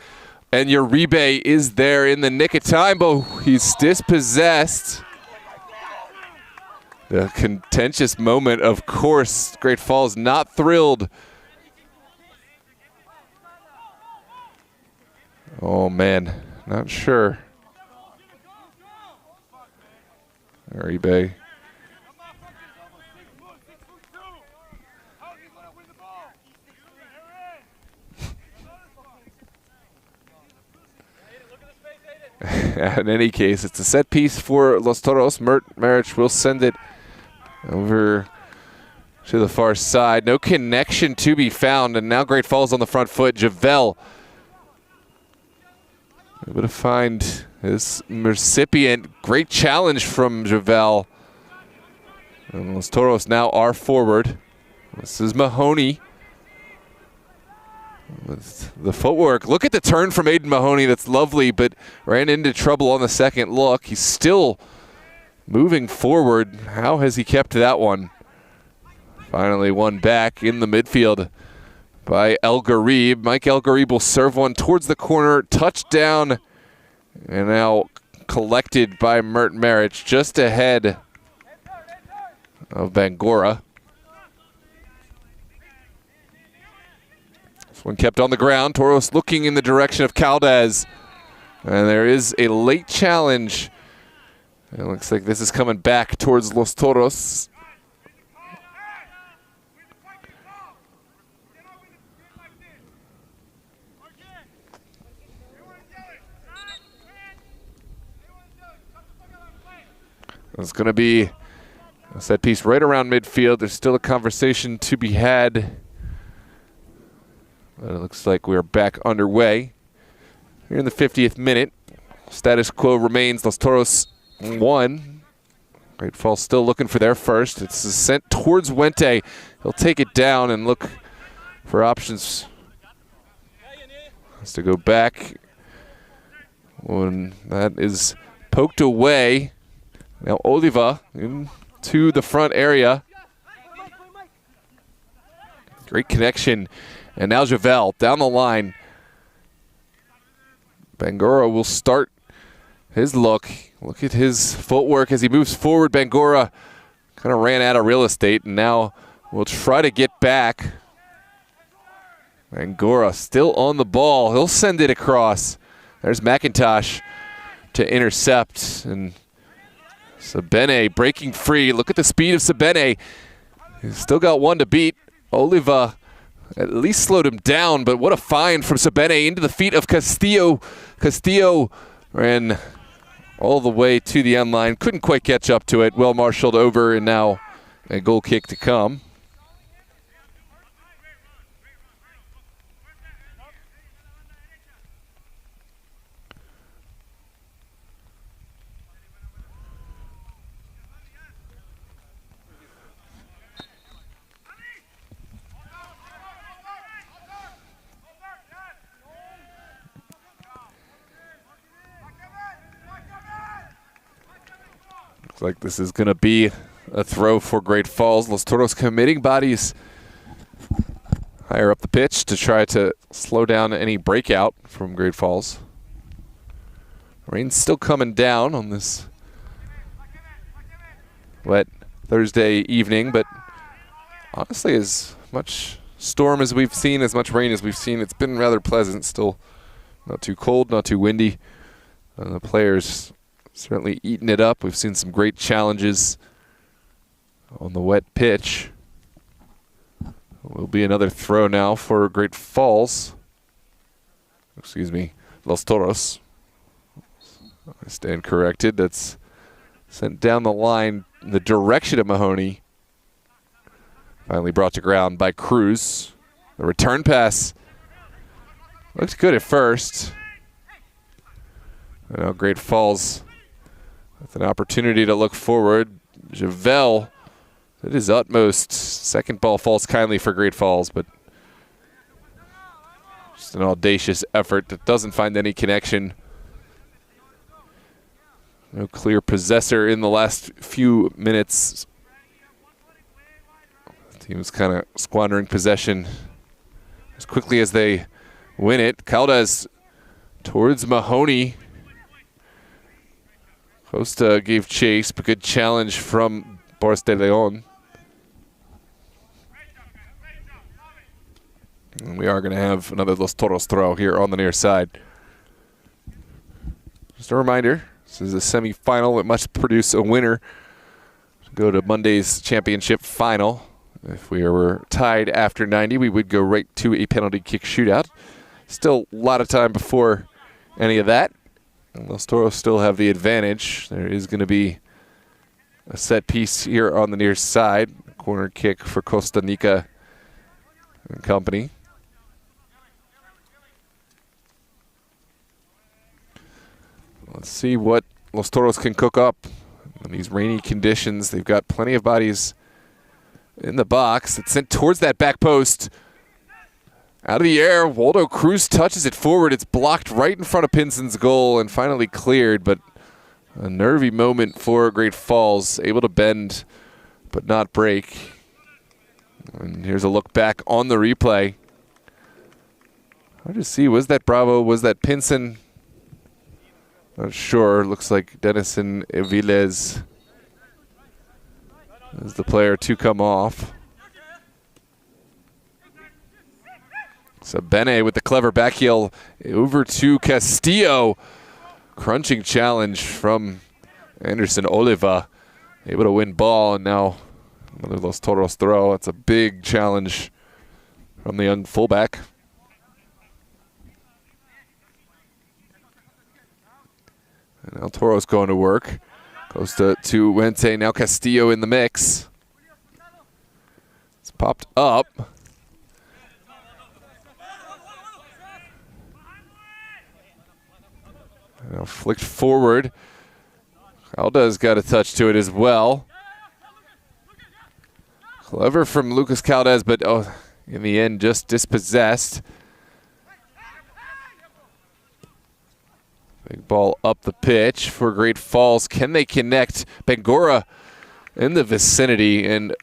and Uribe is there in the nick of time, but he's dispossessed. The contentious moment, of course. Great Falls not thrilled. Oh man, not sure. Uribe. In any case, it's a set piece for Los Toros. Mert Maric will send it over to the far side. No connection to be found, and now Great Falls on the front foot. Javel able to find his recipient. Great challenge from Javel. And Los Toros now are forward. This is Mahoney with the footwork. Look at the turn from Aiden Mahoney. That's lovely, but ran into trouble on the second look. He's still moving forward. How has he kept that one? Finally won back in the midfield by El Garib. Mike El Garib will serve one towards the corner. Touchdown, and now collected by Mert Maric just ahead of Bangora. One kept on the ground. Toros looking in the direction of Caldez. And there is a late challenge. It looks like this is coming back towards Los Toros. It's going to be a set piece right around midfield. There's still a conversation to be had. But it looks like we're back underway. Here in the 50th minute. Status quo remains. Los Toros 1. Great Falls still looking for their first. It's sent towards Wente. He'll take it down and look for options. Has to go back. When that is poked away. Now Oliva into the front area. Great connection. And now Javel down the line. Bangora will start his look. Look at his footwork as he moves forward. Bangura kind of ran out of real estate, and now will try to get back. Bangura still on the ball. He'll send it across. There's McIntosh to intercept, and Sabene breaking free. Look at the speed of Sabene. He's still got one to beat. Oliva at least slowed him down, but what a find from Sabene into the feet of Castillo. Castillo ran all the way to the end line. Couldn't quite catch up to it. Well marshaled over, and now a goal kick to come. Like this is going to be a throw for Great Falls. Los Toros committing bodies higher up the pitch to try to slow down any breakout from Great Falls. Rain's still coming down on this wet Thursday evening, but honestly, as much storm as we've seen, as much rain as we've seen, it's been rather pleasant. Still not too cold, not too windy. The players certainly eating it up. We've seen some great challenges on the wet pitch. Will be another throw now for Great Falls. Excuse me, Los Toros. I stand corrected. That's sent down the line in the direction of Mahoney. Finally brought to ground by Cruz. The return pass looked good at first. Now Great Falls with an opportunity to look forward. Javel did his utmost. Second ball falls kindly for Great Falls, but just an audacious effort that doesn't find any connection. No clear possessor in the last few minutes. The team's kind of squandering possession as quickly as they win it. Caldas towards Mahoney. Costa gave chase, but good challenge from Boris de Leon. And we are going to have another Los Toros throw here on the near side. Just a reminder, this is a semi-final. It must produce a winner to go to Monday's championship final. If we were tied after 90, we would go right to a penalty kick shootout. Still a lot of time before any of that. And Los Toros still have the advantage. There is going to be a set piece here on the near side. Corner kick for Costa Rica and company. Let's see what Los Toros can cook up in these rainy conditions. They've got plenty of bodies in the box. It's sent towards that back post. Out of the air, Waldo Cruz touches it forward. It's blocked right in front of Pinson's goal and finally cleared, but a nervy moment for Great Falls. Able to bend, but not break. And here's a look back on the replay. Hard to see, was that Bravo, was that Pinson? Not sure, looks like Denison Aviles is the player to come off. Sabene with the clever back heel over to Castillo. Crunching challenge from Anderson Oliva. Able to win ball, and now another Los Toros throw. That's a big challenge from the young fullback. And now Toros going to work. Goes to Wente. Now Castillo in the mix. It's popped up. Now flicked forward. Caldas got a touch to it as well. Clever from Lucas Caldas, but in the end just dispossessed. Big ball up the pitch for Great Falls. Can they connect? Bangura in the vicinity, and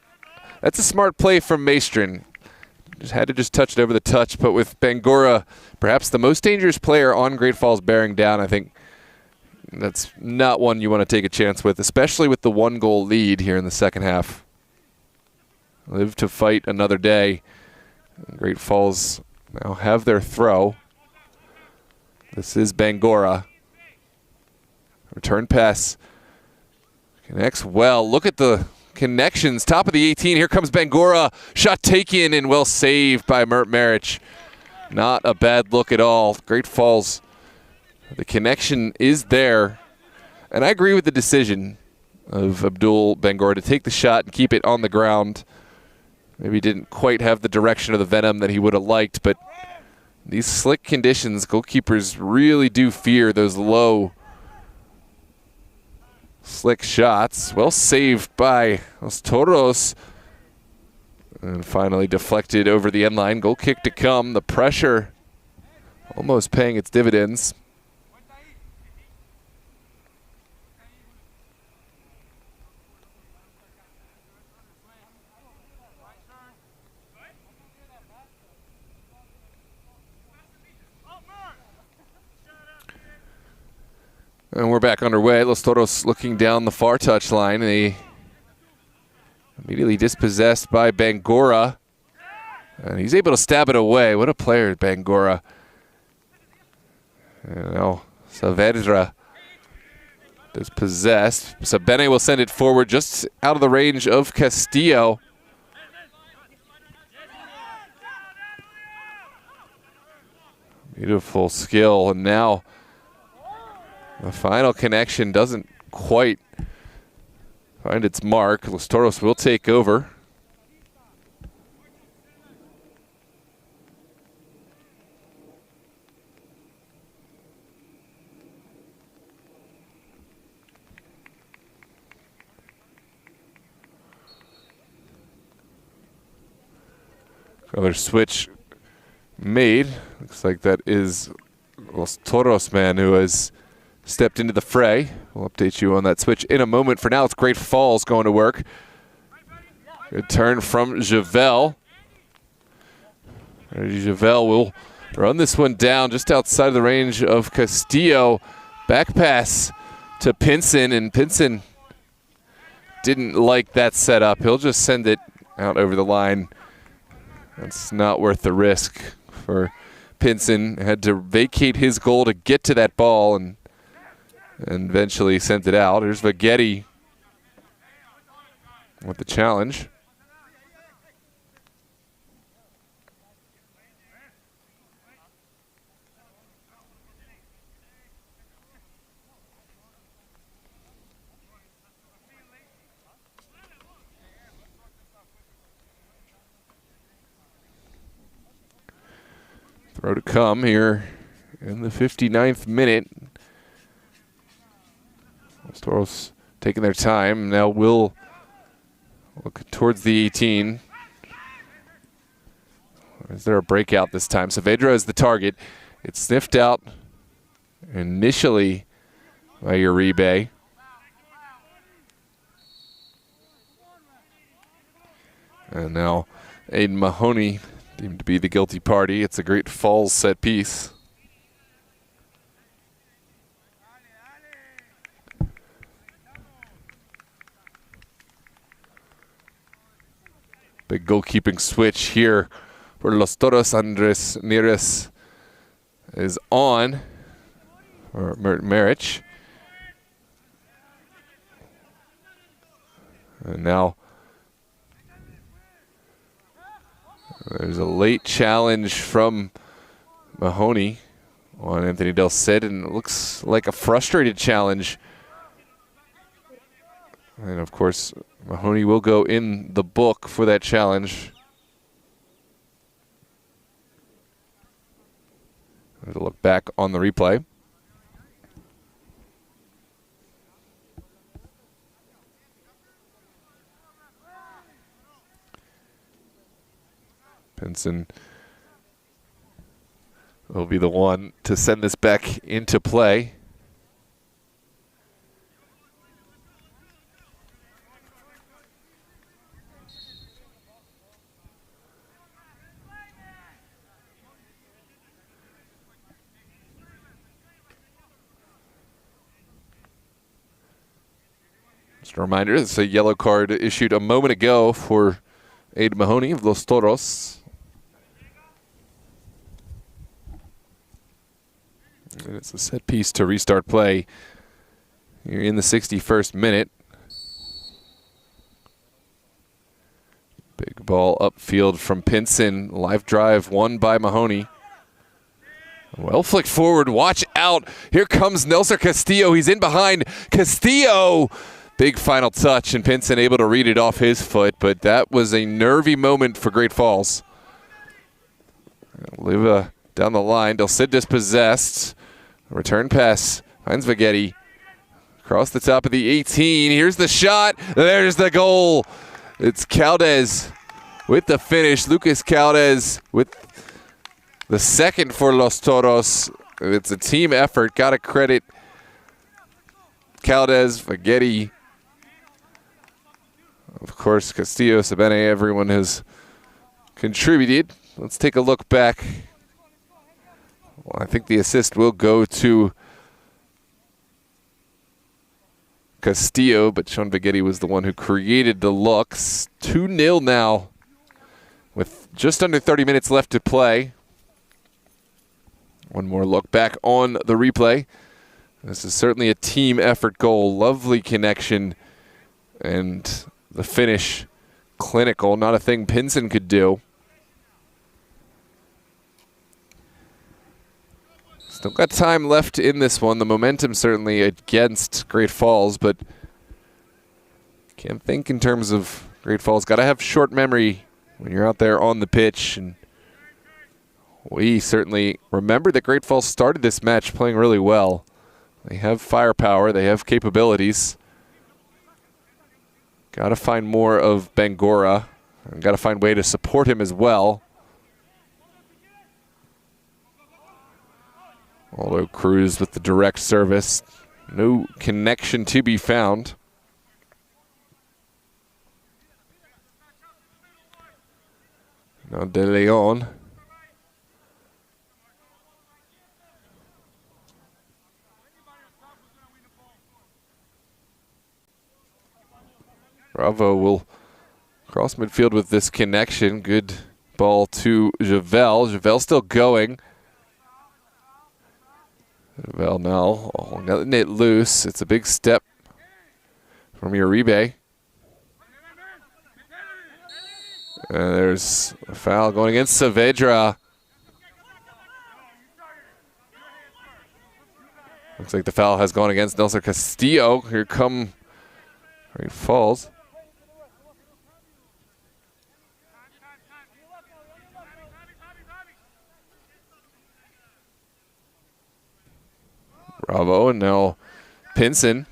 that's a smart play from Maestrin. Just had to just touch it over the touch, but with Bangura, perhaps the most dangerous player on Great Falls bearing down, I think That's not one you want to take a chance with, especially with the 1-goal lead here in the second half. Live to fight another day. Great Falls now have their throw. This is Bangora. Return pass. Connects well. Look at the connections. Top of the 18. Here comes Bangora. Shot taken and well saved by Mert Maric. Not a bad look at all. Great Falls. The connection is there. And I agree with the decision of Abdul Bangora to take the shot and keep it on the ground. Maybe didn't quite have the direction of the venom that he would have liked, but these slick conditions, goalkeepers really do fear those low, slick shots. Well saved by Los Toros. And finally deflected over the end line. Goal kick to come. The pressure almost paying its dividends. And we're back underway. Los Toros looking down the far touchline. They immediately dispossessed by Bangora. And he's able to stab it away. What a player, Bangora. And now Saavedra dispossessed. Sabene will send it forward just out of the range of Castillo. Beautiful skill. And now the final connection doesn't quite find its mark. Los Toros will take over. Another switch made. Looks like that is Los Toros man who has stepped into the fray. We'll update you on that switch in a moment. For now, it's Great Falls going to work. Good turn from Javel. Javel will run this one down just outside of the range of Castillo. Back pass to Pinson, and Pinson didn't like that setup. He'll just send it out over the line. That's not worth the risk for Pinson. Had to vacate his goal to get to that ball and eventually sent it out. Here's Vagetti with the challenge. Throw to come here in the 59th minute. Los Toros taking their time. Now will look towards the 18. Is there a breakout this time? Saavedra is the target. It's sniffed out initially by Uribe. And now Aiden Mahoney deemed to be the guilty party. It's a Great Falls set piece. Big goalkeeping switch here for Los Toros. Andres Neres is on for Maric. And now there's a late challenge from Mahoney on Anthony Del Cid, and it looks like a frustrated challenge. And of course, Mahoney will go in the book for that challenge. We'll look back on the replay. Pinson will be the one to send this back into play. Just a reminder, it's a yellow card issued a moment ago for Aid Mahoney of Los Toros. And it's a set piece to restart play. You're in the 61st minute. Big ball upfield from Pinson. Live drive won by Mahoney. Well flicked forward. Watch out. Here comes Nelson Castillo. He's in behind. Castillo. Big final touch, and Pinson able to read it off his foot, but that was a nervy moment for Great Falls. Oliva down the line. Del Cid dispossessed. Return pass. Finds Vighetti. Across the top of the 18. Here's the shot. There's the goal. It's Caldes with the finish. Lucas Caldes with the second for Los Toros. It's a team effort. Got to credit Caldes, Vighetti, of course, Castillo, Sabene, everyone has contributed. Let's take a look back. Well, I think the assist will go to Castillo, but Sean Vighetti was the one who created the looks. 2-0 now with just under 30 minutes left to play. One more look back on the replay. This is certainly a team effort goal. Lovely connection, and the finish clinical. Not a thing Pinson could do. Still got time left in this one. The momentum certainly against Great Falls, but can't think in terms of Great Falls. Got to have short memory when you're out there on the pitch. And we certainly remember that Great Falls started this match playing really well. They have firepower. They have capabilities. Got to find more of Bangora. And got to find a way to support him as well. Although Cruz with the direct service. No connection to be found. Now De Leon. Bravo will cross midfield with this connection. Good ball to Javel. Javel still going. Javel now letting it loose. It's a big step from Uribe. And there's a foul going against Saavedra. Looks like the foul has gone against Nelson Castillo. Here come Great Falls. Bravo, and now Pinson.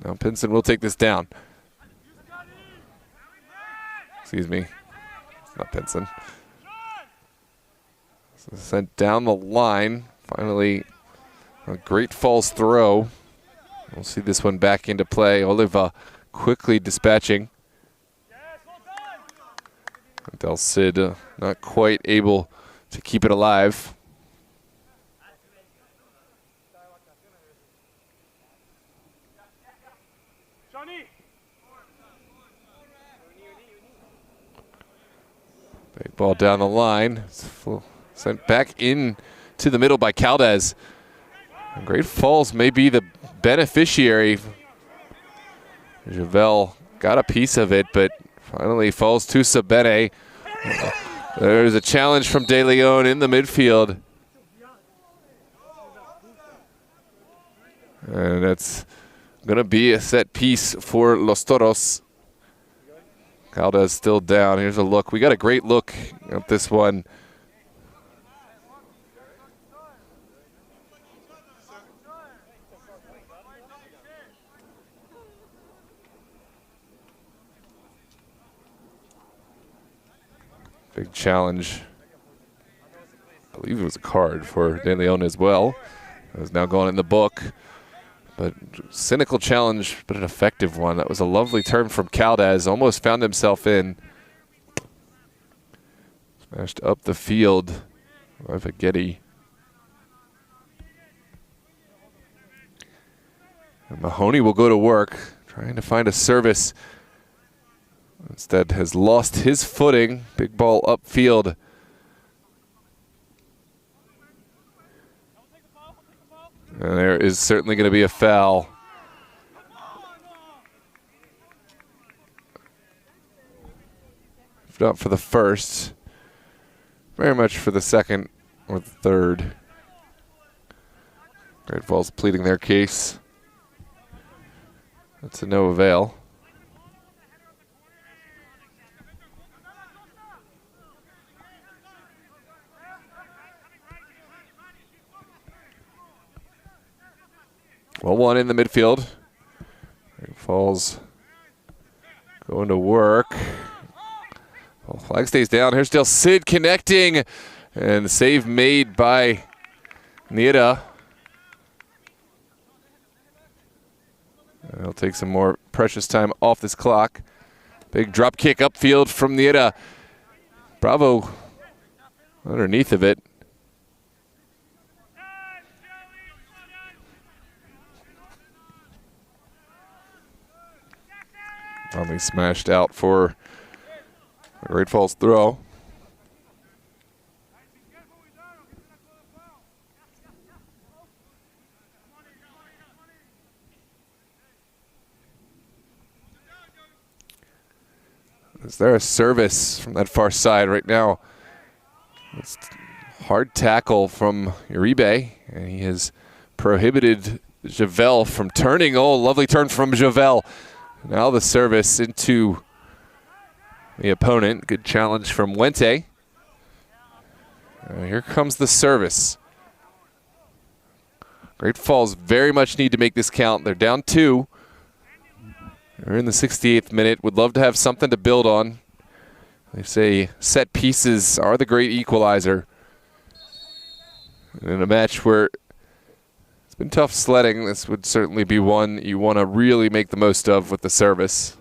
Now Pinson will take this down. Excuse me. It's not Pinson. So sent down the line. Finally, a Great Falls throw. We'll see this one back into play. Oliva quickly dispatching. Del Cid not quite able to keep it alive. Big ball down the line. Sent back in to the middle by Caldes. And Great Falls may be the beneficiary. Javel got a piece of it, but finally falls to Sabene. There's a challenge from De Leon in the midfield. And that's going to be a set piece for Los Toros. Caldes still down. Here's a look. We got a great look at this one. Big challenge. I believe it was a card for De Leon as well. It was now going in the book. But cynical challenge, but an effective one. That was a lovely turn from Caldes. Almost found himself in. Smashed up the field by Vagetti. And Mahoney will go to work, trying to find a service. Instead has lost his footing. Big ball upfield. And there is certainly going to be a foul. If not for the first, very much for the second or the third. Great Falls pleading their case. That's to no avail. Well, one in the midfield. Great Falls going to work. Well, flag stays down. Here's still Sid connecting. And the save made by Nira. He'll take some more precious time off this clock. Big drop kick upfield from Nira. Bravo underneath of it. Finally smashed out for a Great Falls throw. Is there a service from that far side right now? It's hard tackle from Uribe, and he has prohibited Javel from turning. Oh, lovely turn from Javel. Now the service into the opponent. Good challenge from Wente. Here comes the service. Great Falls very much need to make this count. They're down 2. They're in the 68th minute. Would love to have something to build on. They say set pieces are the great equalizer. And in a match where it's been tough sledding, this would certainly be one you want to really make the most of with the service.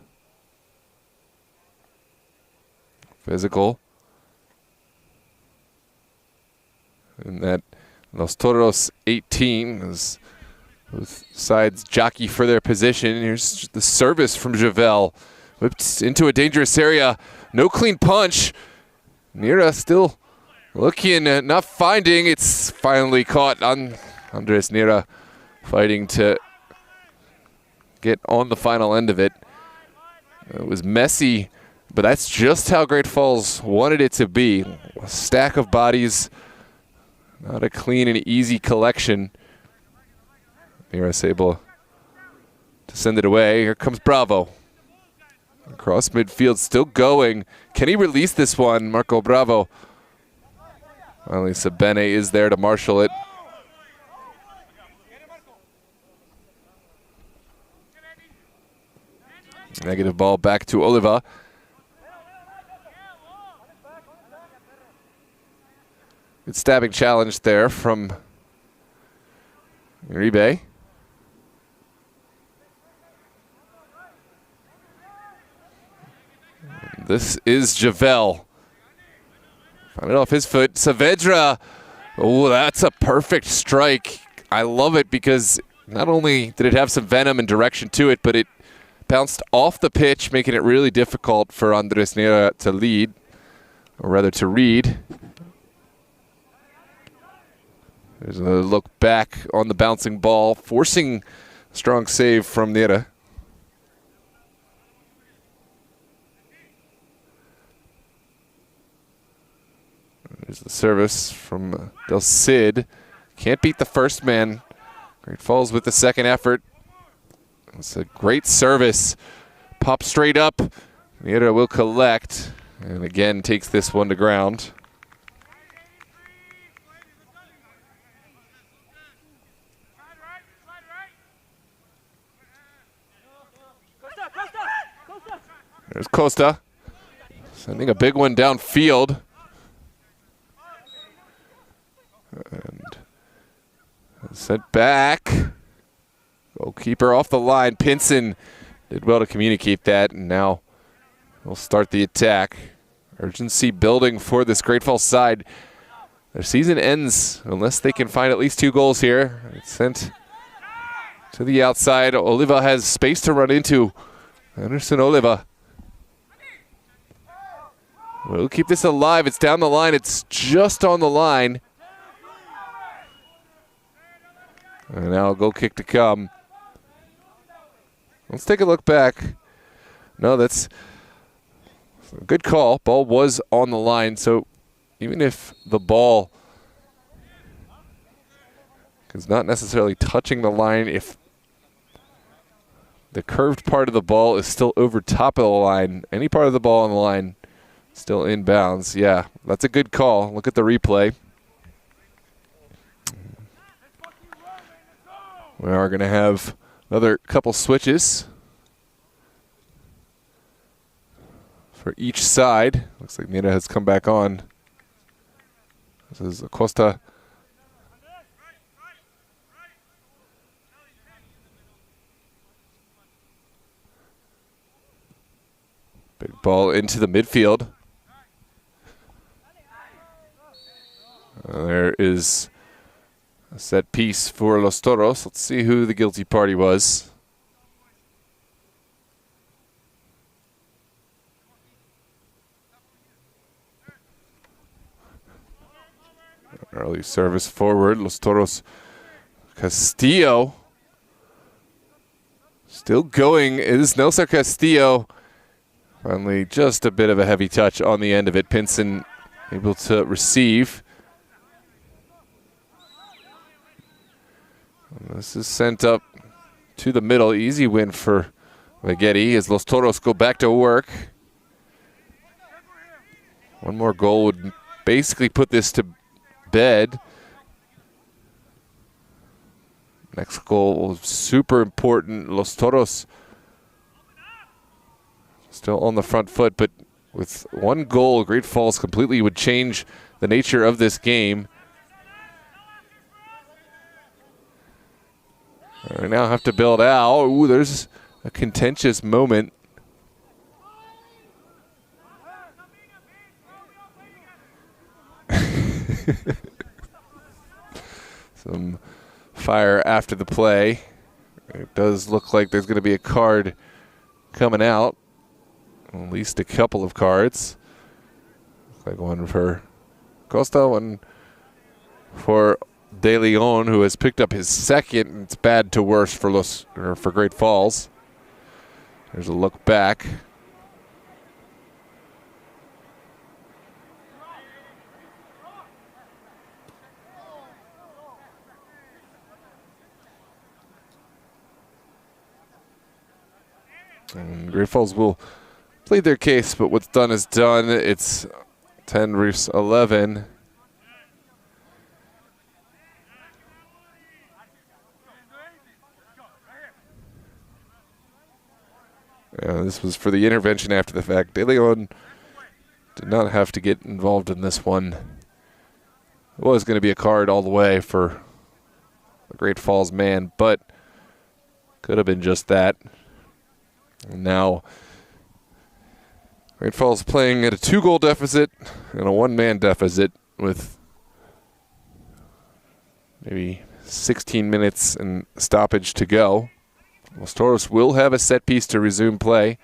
Physical. And that Los Toros 18 is both sides jockey for their position. Here's the service from Javel. Whipped into a dangerous area. No clean punch. Nira still looking, not finding. It's finally caught on Andres Nira, fighting to get on the final end of it. It was messy, but that's just how Great Falls wanted it to be. A stack of bodies, not a clean and easy collection. Nira's able to send it away. Here comes Bravo. Across midfield, still going. Can he release this one, Marco Bravo? Finally, Sabene is there to marshal it. Negative ball back to Oliva. Good stabbing challenge there from Uribe. This is Javel. Found it off his foot. Saavedra. Oh, that's a perfect strike. I love it because not only did it have some venom and direction to it, but it bounced off the pitch, making it really difficult for Andres Nira to lead, or rather to read. There's a look back on the bouncing ball, forcing a strong save from Nira. There's the service from Del Cid. Can't beat the first man. Great Falls with the second effort. It's a great service. Pop straight up. Nira will collect. And again takes this one to ground. There's Costa. Sending a big one downfield. And sent back. Goalkeeper off the line. Pinson did well to communicate that, and now we'll start the attack. Urgency building for this Great Falls side. Their season ends unless they can find at least 2 goals here. It's sent to the outside. Oliva has space to run into. Anderson Oliva will keep this alive. It's down the line. It's just on the line. And now a goal kick to come. Let's take a look back. No, that's a good call. Ball was on the line, so even if the ball is not necessarily touching the line, if the curved part of the ball is still over top of the line, any part of the ball on the line still inbounds. Yeah, that's a good call. Look at the replay. We are going to have another couple switches for each side. Looks like Nina has come back on. This is Acosta. Big ball into the midfield. There is a set piece for Los Toros. Let's see who the guilty party was. Early service forward. Los Toros. Castillo. Still going is Nelson Castillo. Finally, just a bit of a heavy touch on the end of it. Pinson able to receive. And this is sent up to the middle. Easy win for Maggette as Los Toros go back to work. One more goal would basically put this to bed. Next goal, super important. Los Toros still on the front foot, but with one goal, Great Falls completely would change the nature of this game. We now have to build out. Ooh, there's a contentious moment. Some fire after the play. It does look like there's going to be a card coming out. At least a couple of cards. Looks like one for Costa, one for De Leon, who has picked up his second. It's bad to worse for Great Falls. There's a look back. And Great Falls will plead their case, but what's done is done. It's 10 versus 11. This was for the intervention after the fact. De Leon did not have to get involved in this one. It was going to be a card all the way for the Great Falls man, but could have been just that. And now Great Falls playing at a 2-goal deficit and a 1-man deficit with maybe 16 minutes and stoppage to go. Los Toros will have a set piece to resume play.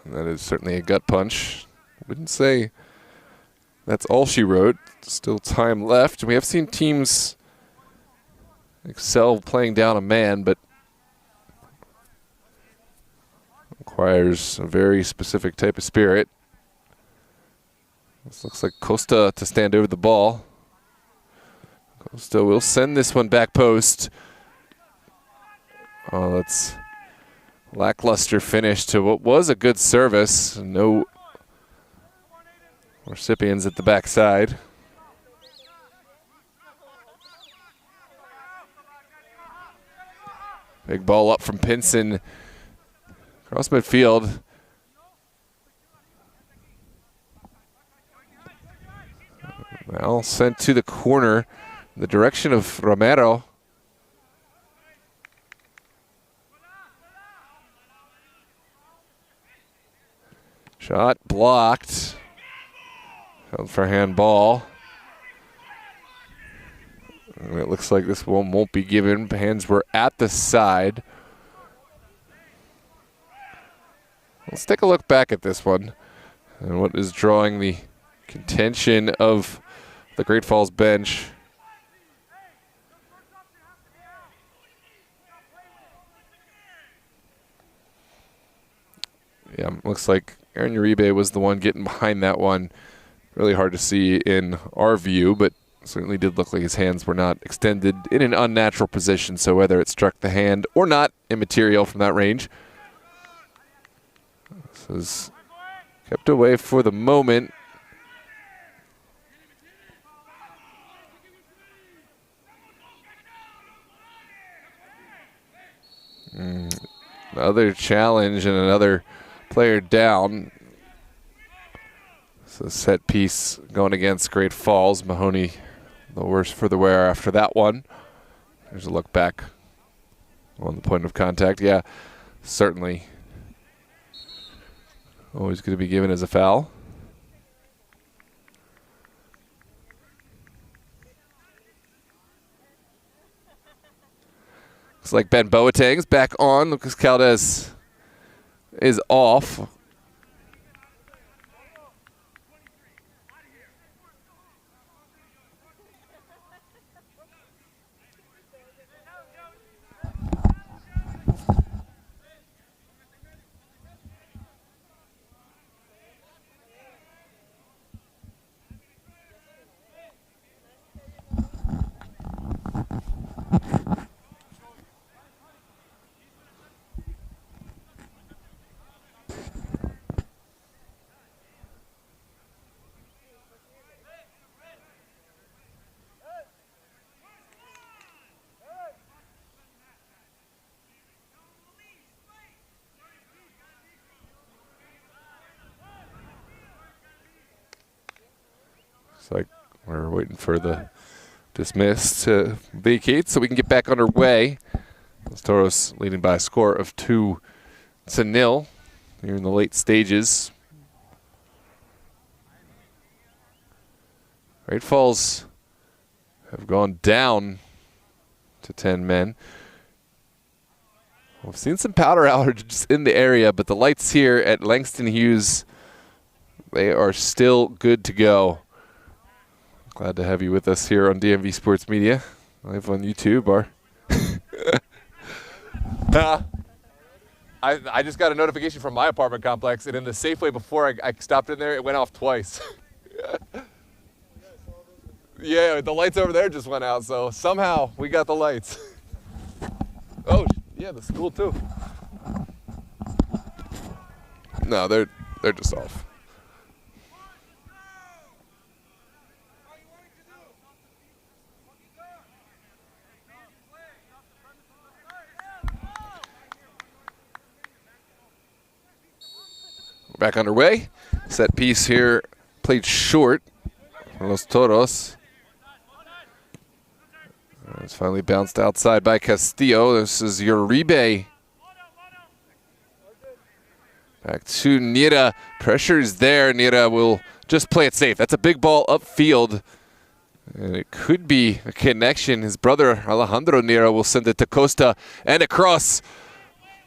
And that is certainly a gut punch. Wouldn't say that's all she wrote. Still time left. We have seen teams excel playing down a man, but requires a very specific type of spirit. This looks like Costa to stand over the ball. Costa will send this one back post. Oh, that's lackluster finish to what was a good service. No recipients at the backside. Big ball up from Pinson. Cross midfield. Now sent to the corner, the direction of Romero. Shot blocked. Held for handball. And it looks like this one won't be given. Hands were at the side. Let's take a look back at this one and what is drawing the contention of the Great Falls bench. Yeah, looks like Aaron Uribe was the one getting behind that one. Really hard to see in our view, but certainly did look like his hands were not extended in an unnatural position, so whether it struck the hand or not, immaterial from that range. This is kept away for the moment. Another challenge and another player down. So set piece going against Great Falls. Mahoney, the worse for the wear after that one. There's a look back on the point of contact. Yeah, certainly. Always going to be given as a foul. Looks like Ben Boateng's back on. Lucas Caldes is off. Looks like we're waiting for the dismiss to vacate so we can get back underway. Los Toros leading by a score of 2-0 here in the late stages. Great Falls have gone down to 10 men. We've seen some powder allergens in the area, but the lights here at Langston Hughes, they are still good to go. Glad to have you with us here on DMV Sports Media, live on YouTube. I just got a notification from my apartment complex, and in the Safeway before I stopped in there, it went off twice. Yeah, the lights over there just went out, so somehow we got the lights. Oh, yeah, the school too. No, they're just off. Back underway. Set piece here played short for Los Toros. It's finally bounced outside by Castillo. This is Uribe. Back to Nira. Pressure is there. Nira will just play it safe. That's a big ball upfield. And it could be a connection. His brother Alejandro Nira will send it to Costa and across.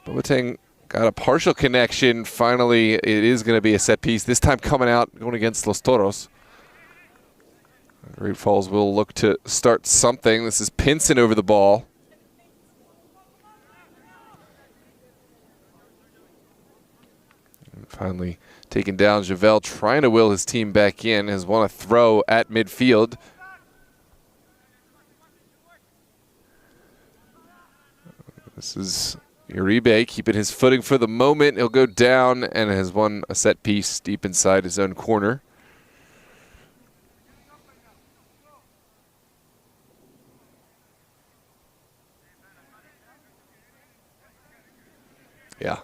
Boateng got a partial connection. Finally, it is going to be a set piece. This time coming out, going against Los Toros. Great Falls will look to start something. This is Pinson over the ball. And finally taken down. Javel trying to will his team back in. Has won a throw at midfield. This is Uribe keeping his footing for the moment. He'll go down and has won a set piece deep inside his own corner. Yeah.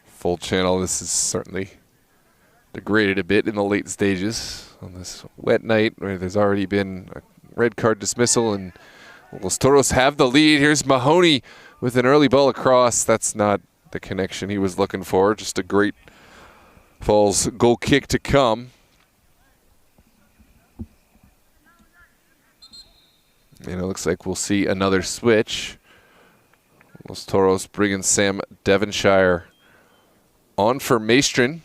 Full channel. This is certainly degraded a bit in the late stages on this wet night where there's already been a red card dismissal and Los Toros have the lead. Here's Mahoney with an early ball across. That's not the connection he was looking for. Just a great Falls goal kick to come. And it looks like we'll see another switch. Los Toros bringing Sam Devonshire on for Maestrin.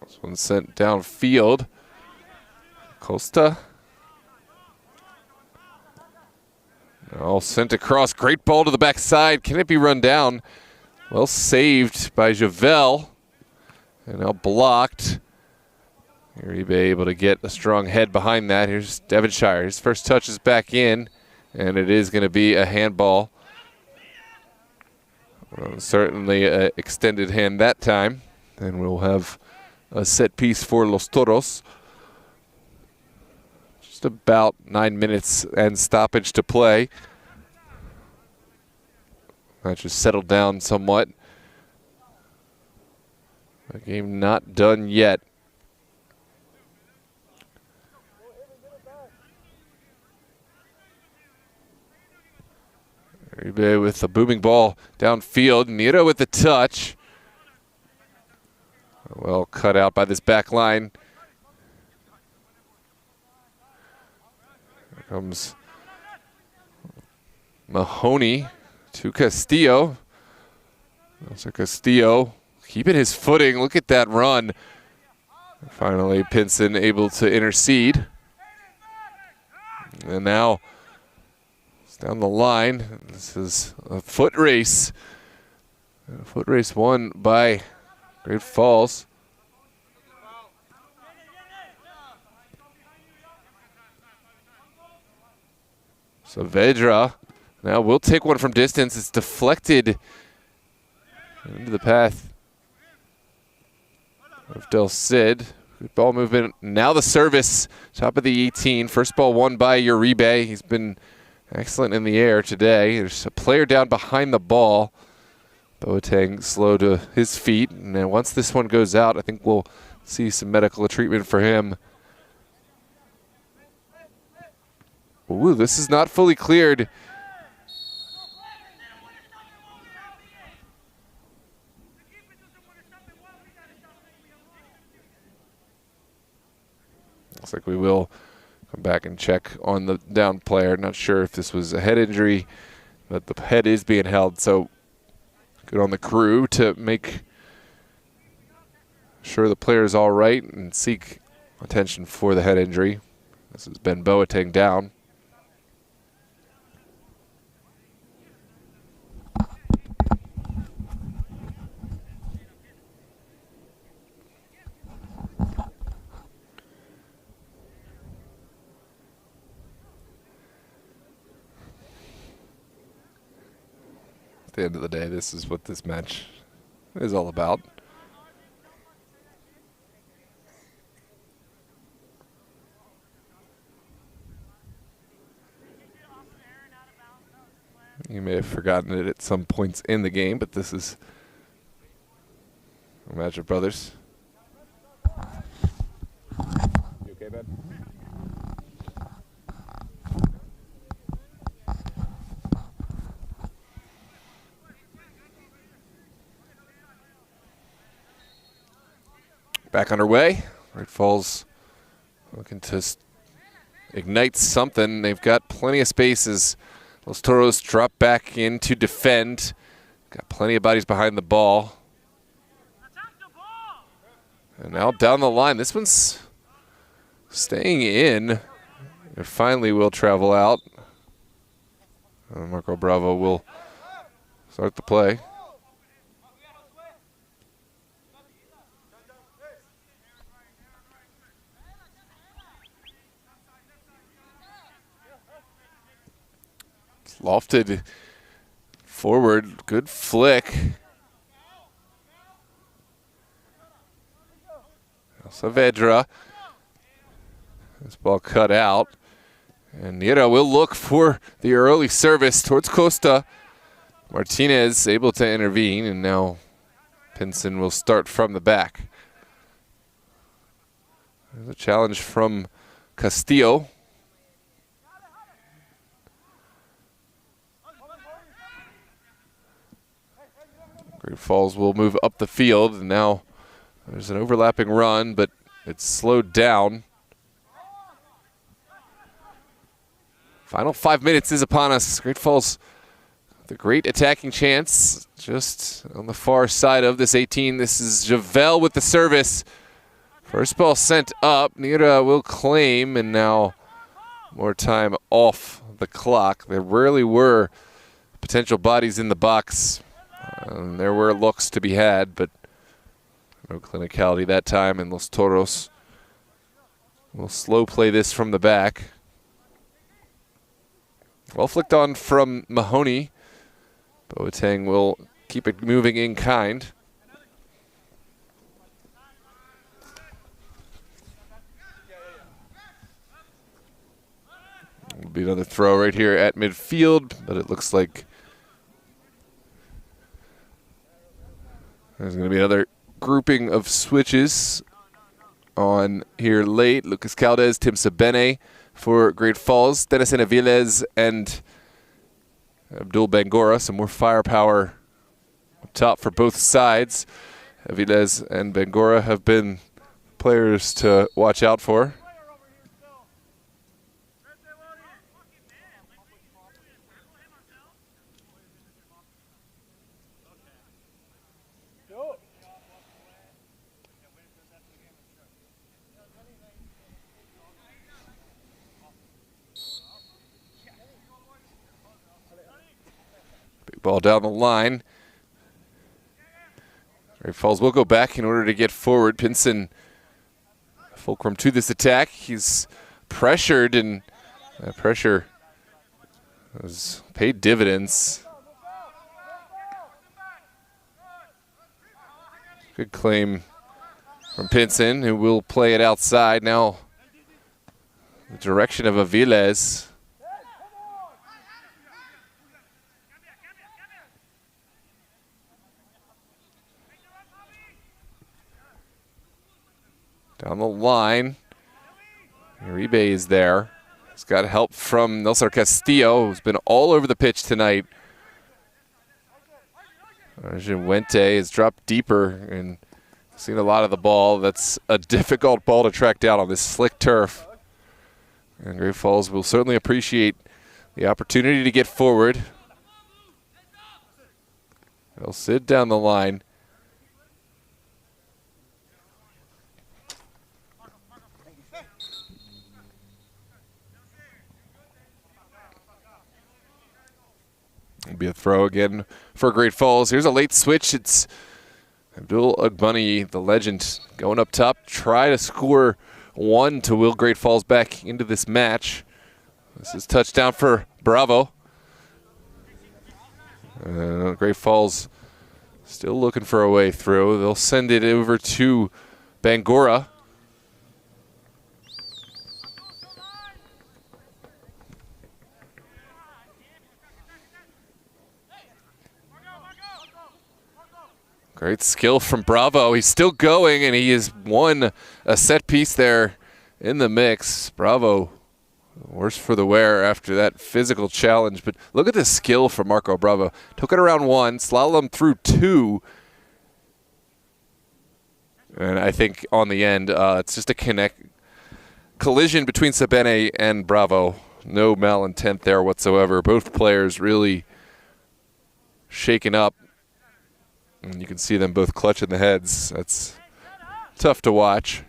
This one sent downfield. Costa. All sent across. Great ball to the backside. Can it be run down? Well saved by Javel. And now blocked. Uribe able to get a strong head behind that. Here's Devonshire. His first touch is back in, and it is going to be a handball. Well, certainly an extended hand that time. And we'll have a set piece for Los Toros. Just about 9 minutes and stoppage to play. That just settled down somewhat. The game not done yet. Uribe with the booming ball downfield. Nero with the touch. Well cut out by this back line. Here comes Mahoney to Castillo. Also Castillo keeping his footing. Look at that run. Finally Pinson able to intercede. And now it's down the line. This is a foot race. A foot race won by Great Falls. Saavedra now will take one from distance. It's deflected into the path of Del Cid. Good ball movement. Now the service, top of the 18. First ball won by Uribe. He's been excellent in the air today. There's a player down behind the ball. Boateng slow to his feet. And then once this one goes out, I think we'll see some medical treatment for him. Ooh, this is not fully cleared. Looks like we will come back and check on the down player. Not sure if this was a head injury, but the head is being held. So good on the crew to make sure the player is all right and seek attention for the head injury. This is Ben Boateng down. At the end of the day, this is what this match is all about. You may have forgotten it at some points in the game, but this is a match of brothers. You okay, Ben? Back underway. Great Falls looking to ignite something. They've got plenty of spaces. Los Toros drop back in to defend. Got plenty of bodies behind the ball. And now down the line. This one's staying in. It finally will travel out. Marco Bravo will start the play. Lofted forward, good flick. Saavedra. This ball cut out. And Nira will look for the early service towards Costa. Martinez able to intervene, and now Pinson will start from the back. There's a challenge from Castillo. Great Falls will move up the field, and now there's an overlapping run, but it's slowed down. Final 5 minutes is upon us. Great Falls with a great attacking chance just on the far side of this 18. This is Javel with the service. First ball sent up. Nira will claim, and now more time off the clock. There rarely were potential bodies in the box. There were looks to be had, but no clinicality that time, and Los Toros will slow play this from the back. Well flicked on from Mahoney. Boateng will keep it moving in kind. Will be another throw right here at midfield, but it looks like there's going to be another grouping of switches on here late. Lucas Caldes, Tim Sabene for Great Falls, Dennis Aviles and Abdul Bangora. Some more firepower up top for both sides. Aviles and Bangora have been players to watch out for. Ball down the line. Great Falls will go back in order to get forward. Pinson, fulcrum to this attack. He's pressured, and that pressure has paid dividends. Good claim from Pinson, who will play it outside. Now the direction of Aviles. Down the line, Uribe is there. He's got help from Nelson Castillo, who's been all over the pitch tonight. Arjun Wente has dropped deeper and seen a lot of the ball. That's a difficult ball to track down on this slick turf. And Great Falls will certainly appreciate the opportunity to get forward. They'll sit down the line. It'll be a throw again for Great Falls. Here's a late switch. It's Abdul Agbani, the legend, going up top. Try to score one to will Great Falls back into this match. This is touchdown for Bravo. Great Falls still looking for a way through. They'll send it over to Bangora. Great skill from Bravo. He's still going, and he has won a set piece there in the mix. Bravo, worse for the wear after that physical challenge. But look at the skill from Marco Bravo. Took it around one, slalom through two. And I think on the end, it's just a collision between Sabene and Bravo. No malintent there whatsoever. Both players really shaken up. And you can see them both clutching the heads. That's tough to watch.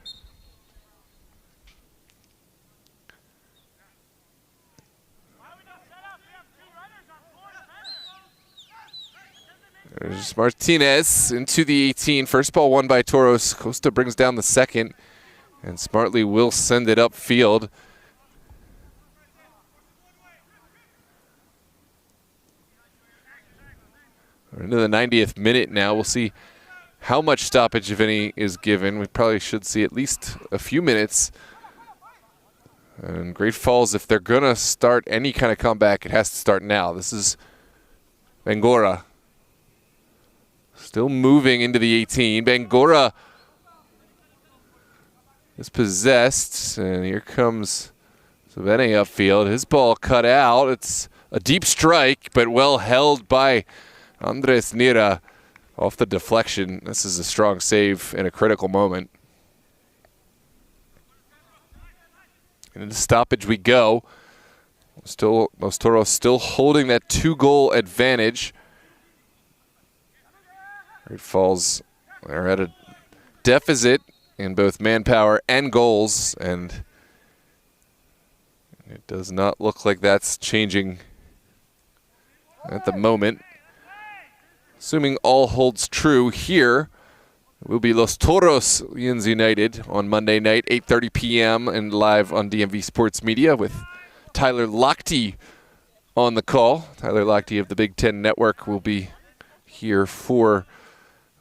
There's Martinez into the 18. First ball won by Toros. Costa brings down the second, and smartly will send it upfield. We're into the 90th minute now. We'll see how much stoppage, if any, is given. We probably should see at least a few minutes And Great Falls, if they're going to start any kind of comeback, it has to start now. This is Bangora. Still moving into the 18. Bangora is possessed. And here comes Savene upfield. His ball cut out. It's a deep strike, but well held by Andres Nira off the deflection. This is a strong save in a critical moment. And into stoppage we go. Still, Los Toros still holding that 2-goal advantage. Great Falls are at a deficit in both manpower and goals, and it does not look like that's changing at the moment. Assuming all holds true here, it will be Los Toros Lions United on Monday night, 8:30 p.m. and live on DMV Sports Media with Tyler Lochte on the call. Tyler Lochte of the Big Ten Network will be here for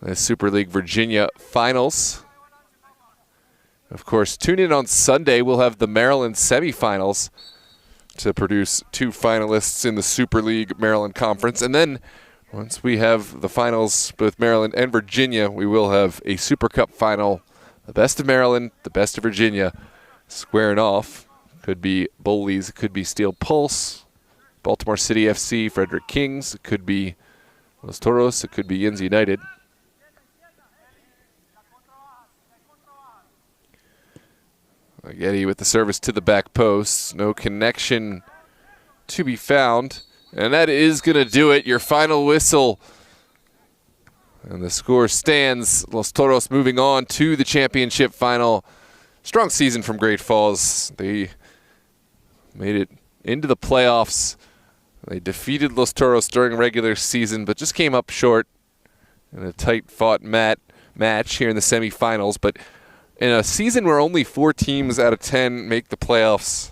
the Super League Virginia finals. Of course, tune in on Sunday. We'll have the Maryland semifinals to produce 2 finalists in the Super League Maryland Conference. And then once we have the finals, both Maryland and Virginia, we will have a Super Cup final. The best of Maryland, the best of Virginia squaring off. Could be Bullies, it could be Steel Pulse, Baltimore City FC, Frederick Kings, it could be Los Toros, it could be Yins United. Getty with the service to the back post. No connection to be found. And that is going to do it. Your final whistle. And the score stands. Los Toros moving on to the championship final. Strong season from Great Falls. They made it into the playoffs. They defeated Los Toros during regular season, but just came up short in a tight-fought match here in the semifinals. But in a season where only 4 teams out of 10 make the playoffs,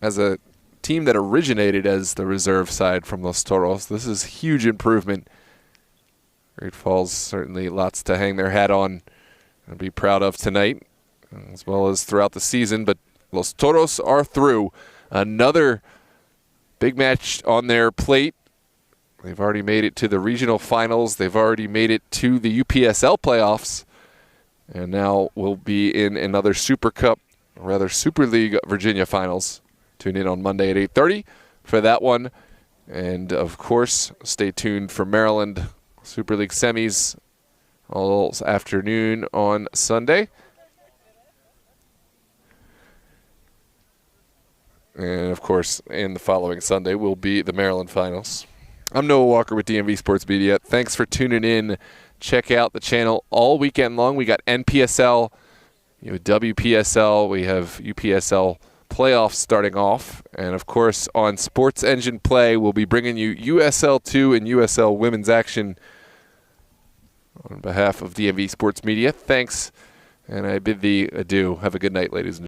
as a team that originated as the reserve side from Los Toros, this is huge improvement. Great Falls certainly lots to hang their hat on and be proud of tonight, as well as throughout the season. But Los Toros are through. Another big match on their plate. They've already made it to the regional finals. They've already made it to the UPSL playoffs. And now we'll be in another Super Cup, or rather Super League Virginia finals. Tune in on Monday at 8:30 for that one. And, of course, stay tuned for Maryland Super League semis all afternoon on Sunday. And, of course, in the following Sunday will be the Maryland finals. I'm Noah Walker with DMV Sports Media. Thanks for tuning in. Check out the channel all weekend long. We got NPSL, WPSL, we have UPSL playoffs starting off. And, of course, on Sports Engine Play, we'll be bringing you USL2 and USL women's action on behalf of DMV Sports Media. Thanks, and I bid thee adieu. Have a good night, ladies and gentlemen.